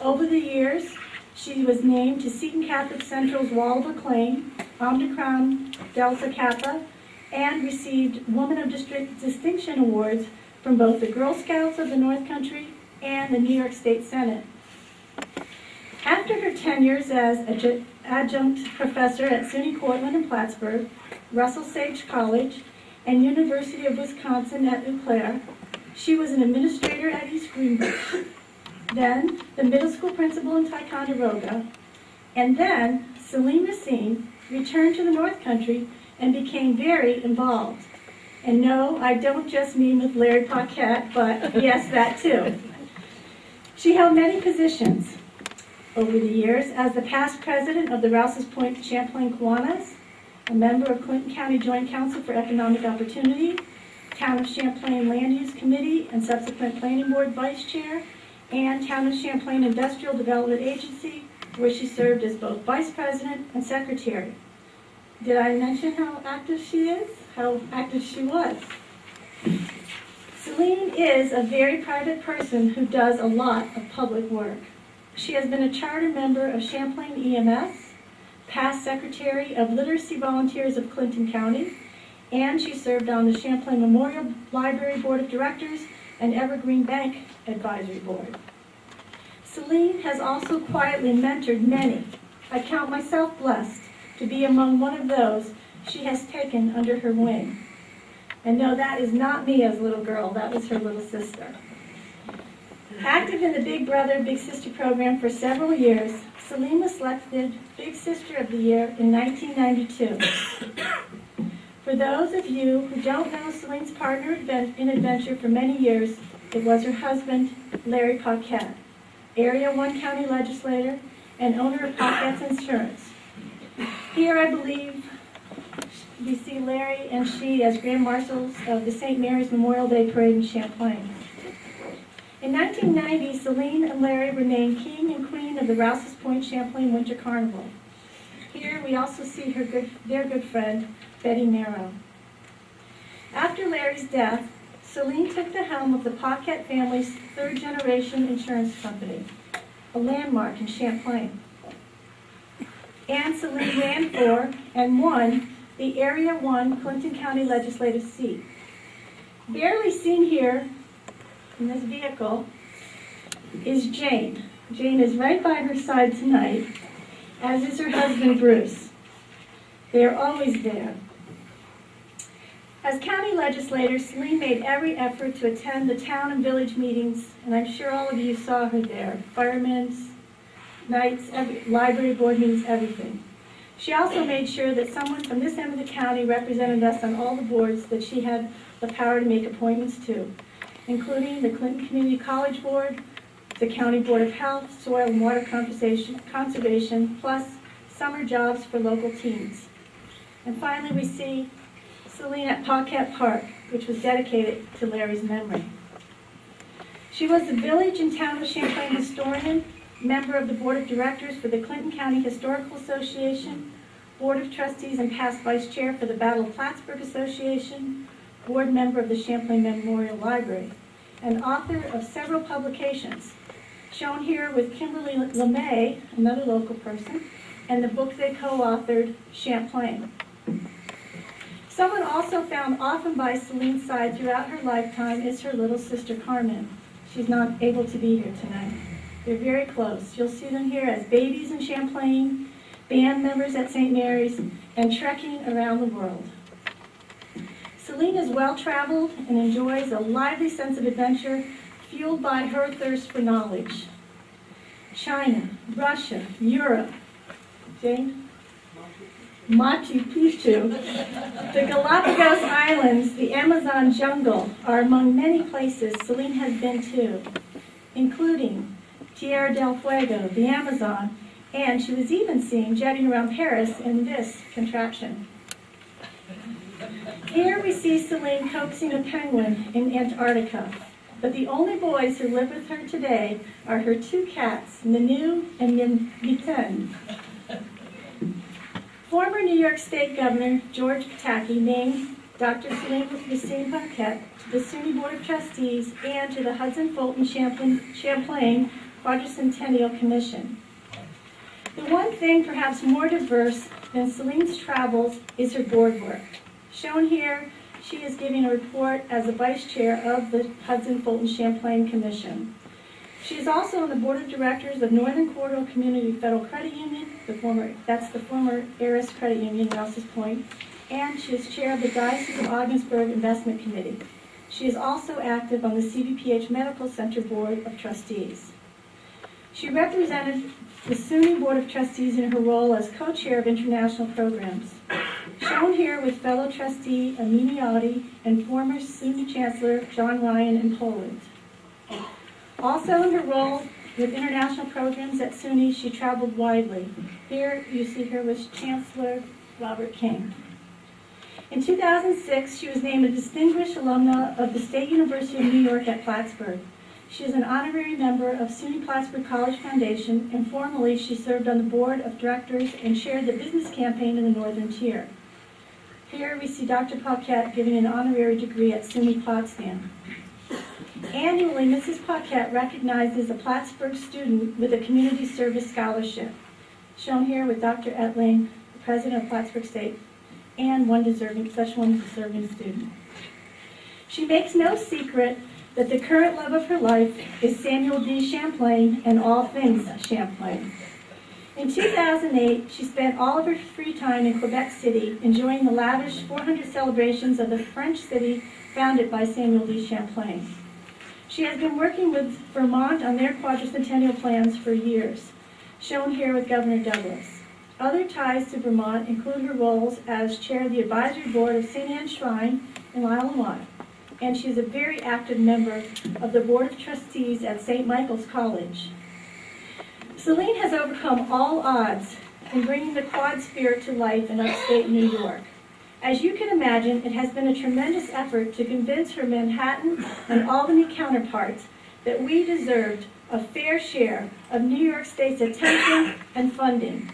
Over the years, she was named to Seton Catholic Central's Wall of Acclaim, Omicron Delta Kappa, and received Woman of District Distinction Awards from both the Girl Scouts of the North Country and the New York State Senate. After her tenures as adjunct professor at SUNY Cortland and Plattsburgh, Russell Sage College, and University of Wisconsin at Eau Claire, she was an administrator at East Greenbush, then the middle school principal in Ticonderoga, and then Celine Racine returned to the North Country and became very involved And no, I don't just mean with Larry Paquette, but yes, that too. She held many positions over the years as the past president of the Rouse's Point Champlain Kiwanis, a member of Clinton County Joint Council for Economic Opportunity, Town of Champlain Land Use Committee and subsequent Planning Board Vice Chair, and Town of Champlain Industrial Development Agency, where she served as both Vice President and Secretary. Did I mention how active she is? How active she was? Celine is a very private person who does a lot of public work. She has been a charter member of Champlain EMS, past Secretary of Literacy Volunteers of Clinton County, and she served on the Champlain Memorial Library Board of Directors and Evergreen Bank Advisory Board. Celine has also quietly mentored many. I count myself blessed to be among one of those she has taken under her wing. And no, that is not me as a little girl, that was her little sister. Active in the Big Brother, Big Sister program for several years, Celine was selected Big Sister of the Year in 1992. For those of you who don't know Celine's partner in adventure for many years, it was her husband, Larry Paquette, Area 1 County Legislator and owner of Paquette's Insurance. Here, I believe, we see Larry and she as Grand Marshals of the St. Mary's Memorial Day Parade in Champlain. In 1990, Celine and Larry were named King and Queen of the Rouse's Point Champlain Winter Carnival. Here, we also see their good friend, Betty Merrow. After Larry's death, Celine took the helm of the Paquette family's third-generation insurance company, a landmark in Champlain. And Celine ran for and won the Area 1 Clinton County legislative seat. Barely seen here in this vehicle is Jane. Jane is right by her side tonight, as is her husband, Bruce. They are always there. As county legislator, Celine made every effort to attend the town and village meetings, and I'm sure all of you saw her there. Firemen's nights, library board meetings, everything. She also made sure that someone from this end of the county represented us on all the boards that she had the power to make appointments to, including the Clinton Community College Board, the County Board of Health, Soil and Water Conservation, plus summer jobs for local teens. And finally, we see Celine at Paquette Park, which was dedicated to Larry's memory. She was the Village and Town of Champlain historian, member of the Board of Directors for the Clinton County Historical Association, Board of Trustees and past Vice Chair for the Battle of Plattsburgh Association, board member of the Champlain Memorial Library, and author of several publications, shown here with Kimberly LeMay, another local person, and the book they co-authored, Champlain. Someone also found often by Celine's side throughout her lifetime is her little sister Carmen. She's not able to be here tonight. They're very close. You'll see them here as babies in Champlain, band members at St. Mary's, and trekking around the world. Celine is well-traveled and enjoys a lively sense of adventure fueled by her thirst for knowledge. China, Russia, Europe, Jane? Machu Picchu, the Galapagos Islands, the Amazon jungle are among many places Celine has been to, including Tierra del Fuego, the Amazon, and she was even seen jetting around Paris in this contraption. Here we see Celine coaxing a penguin in Antarctica, but the only boys who live with her today are her two cats, Nanu and Mitten. Former New York State Governor George Pataki named Dr. Racine Banquet to the SUNY Board of Trustees and to the Hudson Fulton Champlain Quadricentennial Commission. The one thing perhaps more diverse than Celine's travels is her board work. Shown here, she is giving a report as the vice chair of the Hudson Fulton Champlain Commission. She is also on the board of directors of Northern Corridor Community Federal Credit Union, that's the former Heiress Credit Union, Rouse's Point, and she is chair of the Diocese of Ogdensburg Investment Committee. She is also active on the CVPH Medical Center Board of Trustees. She represented the SUNY Board of Trustees in her role as co-chair of international programs. Shown here with fellow trustee Amini Audi and former SUNY Chancellor John Ryan in Poland. Also in her role with international programs at SUNY, she traveled widely. Here you see her with Chancellor Robert King. In 2006, she was named a Distinguished Alumna of the State University of New York at Plattsburgh. She is an honorary member of SUNY Plattsburgh College Foundation, and formerly she served on the board of directors and chaired the business campaign in the Northern Tier. Here we see Dr. Paquette giving an honorary degree at SUNY Potsdam. Annually, Mrs. Paquette recognizes a Plattsburgh student with a community service scholarship, shown here with Dr. Etling, the president of Plattsburgh State, and such one deserving student. She makes no secret that the current love of her life is Samuel D. Champlain and all things Champlain. In 2008, she spent all of her free time in Quebec City enjoying the lavish 400 celebrations of the French city founded by Samuel D. Champlain. She has been working with Vermont on their quadricentennial plans for years, shown here with Governor Douglas. Other ties to Vermont include her roles as chair of the advisory board of St. Anne's Shrine in Isle, and she is a very active member of the board of trustees at St. Michael's College. Celine has overcome all odds in bringing the quad spirit to life in upstate New York. As you can imagine, it has been a tremendous effort to convince her Manhattan and Albany counterparts that we deserved a fair share of New York State's attention and funding.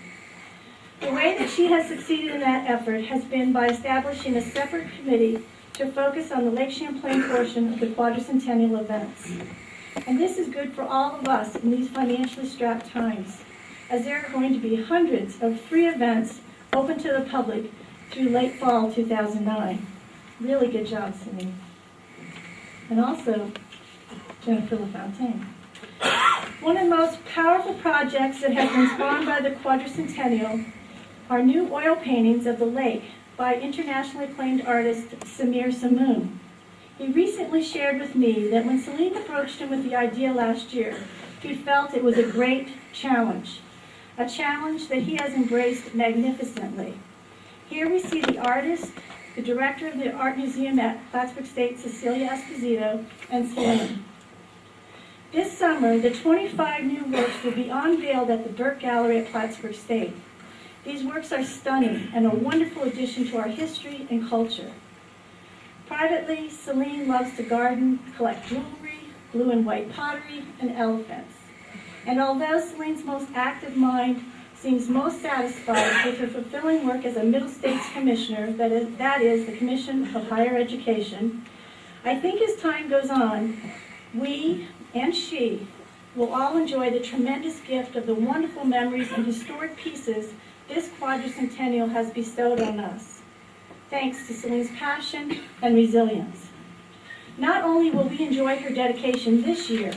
The way that she has succeeded in that effort has been by establishing a separate committee to focus on the Lake Champlain portion of the quadricentennial events. And this is good for all of us in these financially strapped times, as there are going to be hundreds of free events open to the public through late fall 2009. Really good job, Celine. And also, Jennifer LaFontaine. One of the most powerful projects that has been spawned by the quadricentennial are new oil paintings of the lake by internationally acclaimed artist Samir Samoun. He recently shared with me that when Celine approached him with the idea last year, he felt it was a great challenge, a challenge that he has embraced magnificently. Here we see the artist, the director of the Art Museum at Plattsburgh State, Cecilia Esposito, and Celine. This summer, the 25 new works will be unveiled at the Burke Gallery at Plattsburgh State. These works are stunning and a wonderful addition to our history and culture. Privately, Celine loves to garden, collect jewelry, blue and white pottery, and elephants. And although Celine's most active mind seems most satisfied with her fulfilling work as a Middle States Commissioner, that is the Commission of Higher Education, I think as time goes on, we and she will all enjoy the tremendous gift of the wonderful memories and historic pieces this quadricentennial has bestowed on us, thanks to Celine's passion and resilience. Not only will we enjoy her dedication this year,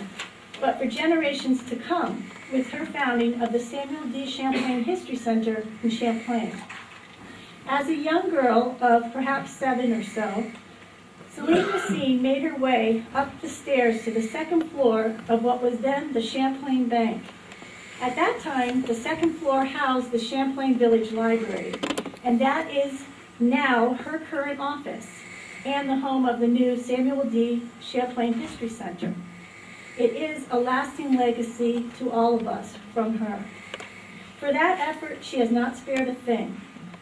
but for generations to come with her founding of the Samuel D. Champlain History Center in Champlain. As a young girl of perhaps 7 or so, Celine Racine made her way up the stairs to the second floor of what was then the Champlain Bank. At that time, the second floor housed the Champlain Village Library, and that is now her current office and the home of the new Samuel D. Champlain History Center. It is a lasting legacy to all of us from her. For that effort, she has not spared a thing.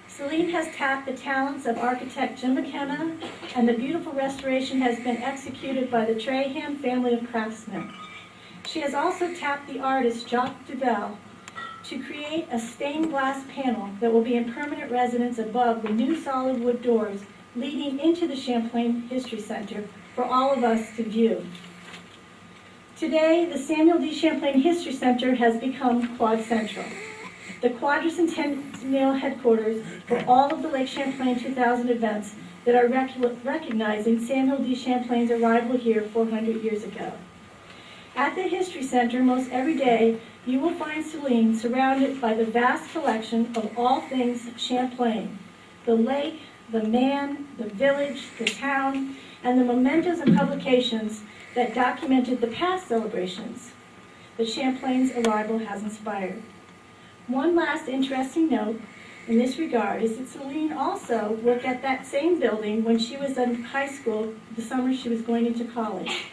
Celine has tapped the talents of architect Jim McKenna, and the beautiful restoration has been executed by the Trahan family of craftsmen. She has also tapped the artist Jacques Duval to create a stained glass panel that will be in permanent residence above the new solid wood doors leading into the Champlain History Center for all of us to view. Today, the Samuel D. Champlain History Center has become Quad Central, the quadricentennial headquarters for all of the Lake Champlain 2000 events that are recognizing Samuel D. Champlain's arrival here 400 years ago. At the History Center, most every day, you will find Celine surrounded by the vast collection of all things Champlain, the lake, the man, the village, the town, and the mementos and publications that documented the past celebrations that Champlain's arrival has inspired. One last interesting note, in this regard is that Celine also worked at that same building when she was in high school, the summer she was going into college.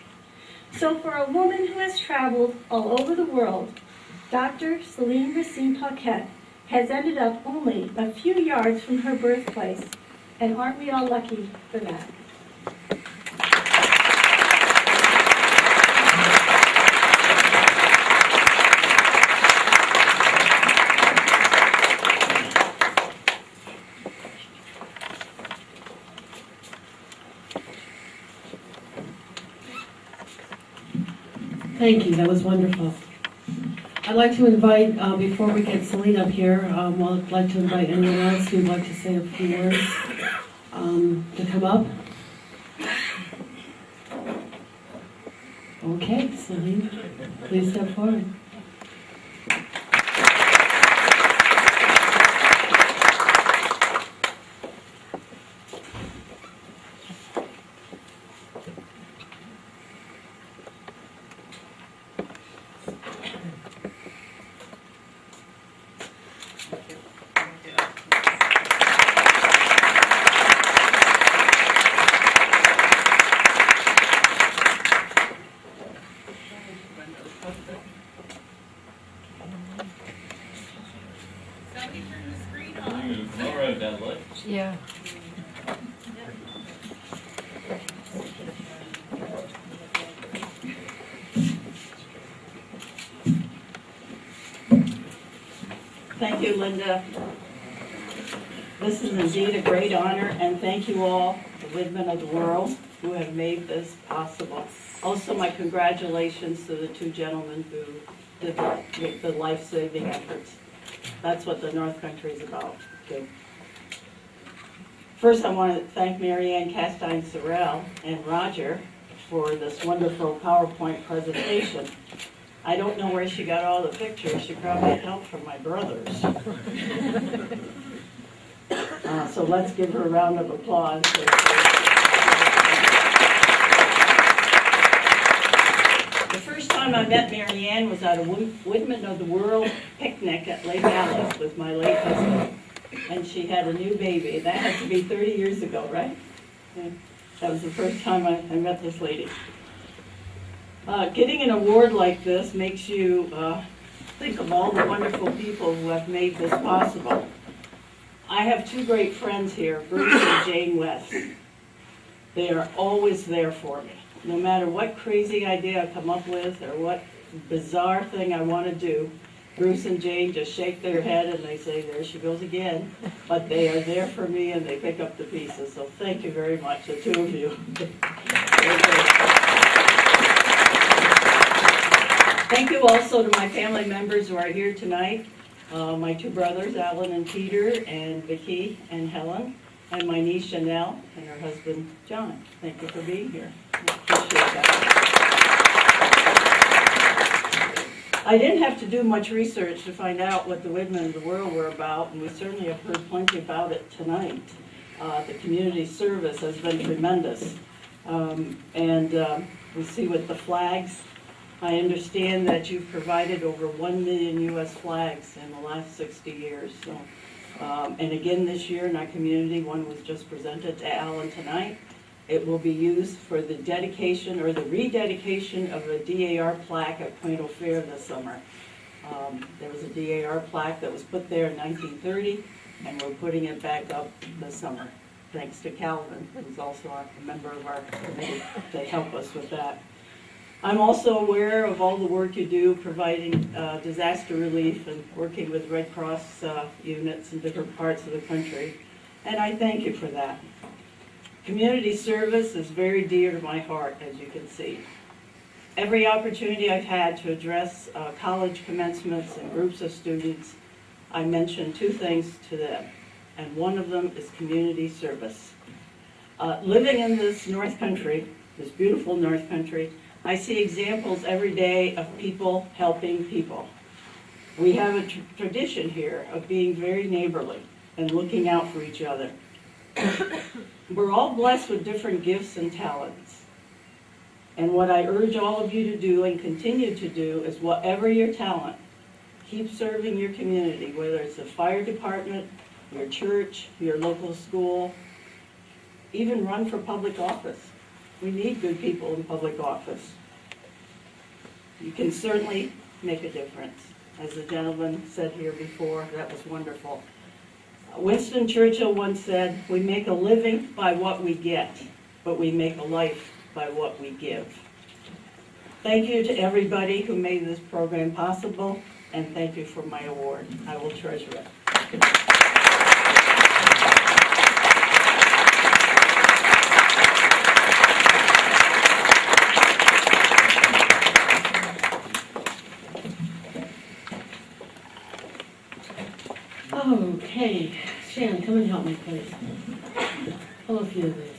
So for a woman who has traveled all over the world, Dr. Celine Racine Paquette has ended up only a few yards from her birthplace. And aren't we all lucky for that? Thank you, that was wonderful. I'd like to invite, before we get Celine up here, I'd like to invite anyone else who'd like to say a few words to come up. Okay, Celine, please step forward. Yeah. Thank you, Linda. This is indeed a great honor, and thank you all, the Woodmen of the world, who have made this possible. Also, my congratulations to the two gentlemen who did the life-saving efforts. That's what the North Country is about, too. First, I want to thank Marianne Castine-Sorrell and Roger for this wonderful PowerPoint presentation. I don't know where she got all the pictures. She probably had help from my brothers. So let's give her a round of applause. The first time I met Marianne was at a Woodmen of the World picnic at Lake Alice with my late husband. And she had a new baby. That had to be 30 years ago, right? Yeah. That was the first time I met this lady. Getting an award like this makes you think of all the wonderful people who have made this possible. I have two great friends here, Bruce and Jane West. They are always there for me. No matter what crazy idea I come up with or what bizarre thing I want to do, Bruce and Jane just shake their head and they say, there she goes again. But they are there for me and they pick up the pieces. So thank you very much, the two of you. Thank you also to my family members who are here tonight. My two brothers, Alan and Peter, and Vicki and Helen, and my niece Chanel and her husband John. Thank you for being here. I appreciate that. I didn't have to do much research to find out what the Woodmen of the World were about, and we certainly have heard plenty about it tonight. The community service has been tremendous. We see with the flags, I understand that you've provided over 1 million U.S. flags in the last 60 years. So, and again this year in our community, one was just presented to Alan tonight. It will be used for the dedication or the rededication of a DAR plaque at Point Au Fair this summer. There was a DAR plaque that was put there in 1930, and we're putting it back up this summer, thanks to Calvin, who's also a member of our committee to help us with that. I'm also aware of all the work you do providing disaster relief and working with Red Cross units in different parts of the country, and I thank you for that. Community service is very dear to my heart, as you can see. Every opportunity I've had to address college commencements and groups of students, I mention two things to them, and one of them is community service. Living in this North Country, this beautiful North Country, I see examples every day of people helping people. We have a tradition here of being very neighborly and looking out for each other. We're all blessed with different gifts and talents. And what I urge all of you to do and continue to do is whatever your talent, keep serving your community, whether it's the fire department, your church, your local school, even run for public office. We need good people in public office. You can certainly make a difference. As the gentleman said here before, that was wonderful. Winston Churchill once said, "We make a living by what we get, but we make a life by what we give." Thank you to everybody who made this program possible, and thank you for my award. I will treasure it. Okay, Shannon, come and help me, please. Pull a few of these.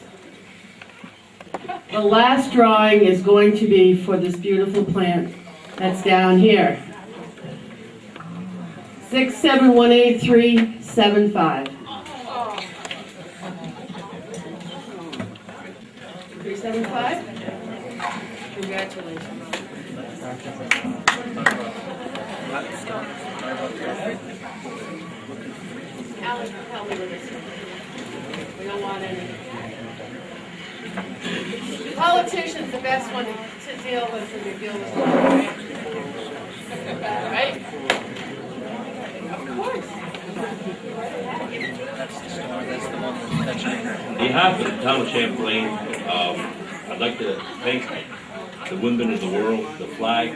The last drawing is going to be for this beautiful plant that's down here. 6718375. 375? Congratulations. Alex, help me with this one. We don't want any. Politician's the best one to deal with when you deal with someone, right? Of course. On behalf of the town of Champlain, I'd like to thank the Woodmen of the world, the flag,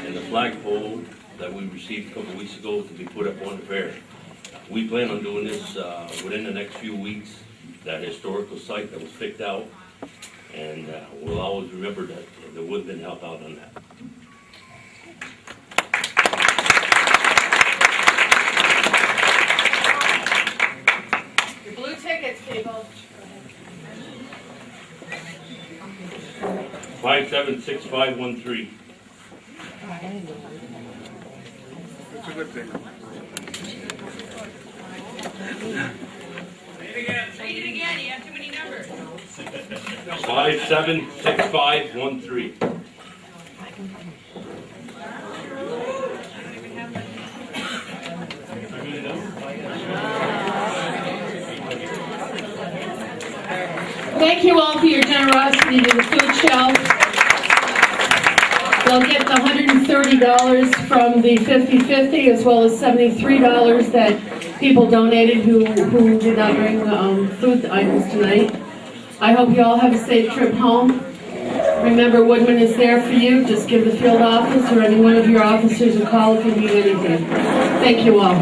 and the flagpole that we received a couple of weeks ago to be put up on the fair. We plan on doing this within the next few weeks, that historical site that was picked out, and we'll always remember that the Woodmen helped out on that. Your blue tickets, people. 576513. That's a good thing. Read it again, you have too many numbers. 576513. Thank you all for your generosity to the food shelf. They'll get the $130 from the 50/50 as well as $73 that people donated who did not bring food items tonight. I hope you all have a safe trip home. Remember, Woodman is there for you. Just give the field office or any one of your officers a call if you need anything. Thank you all.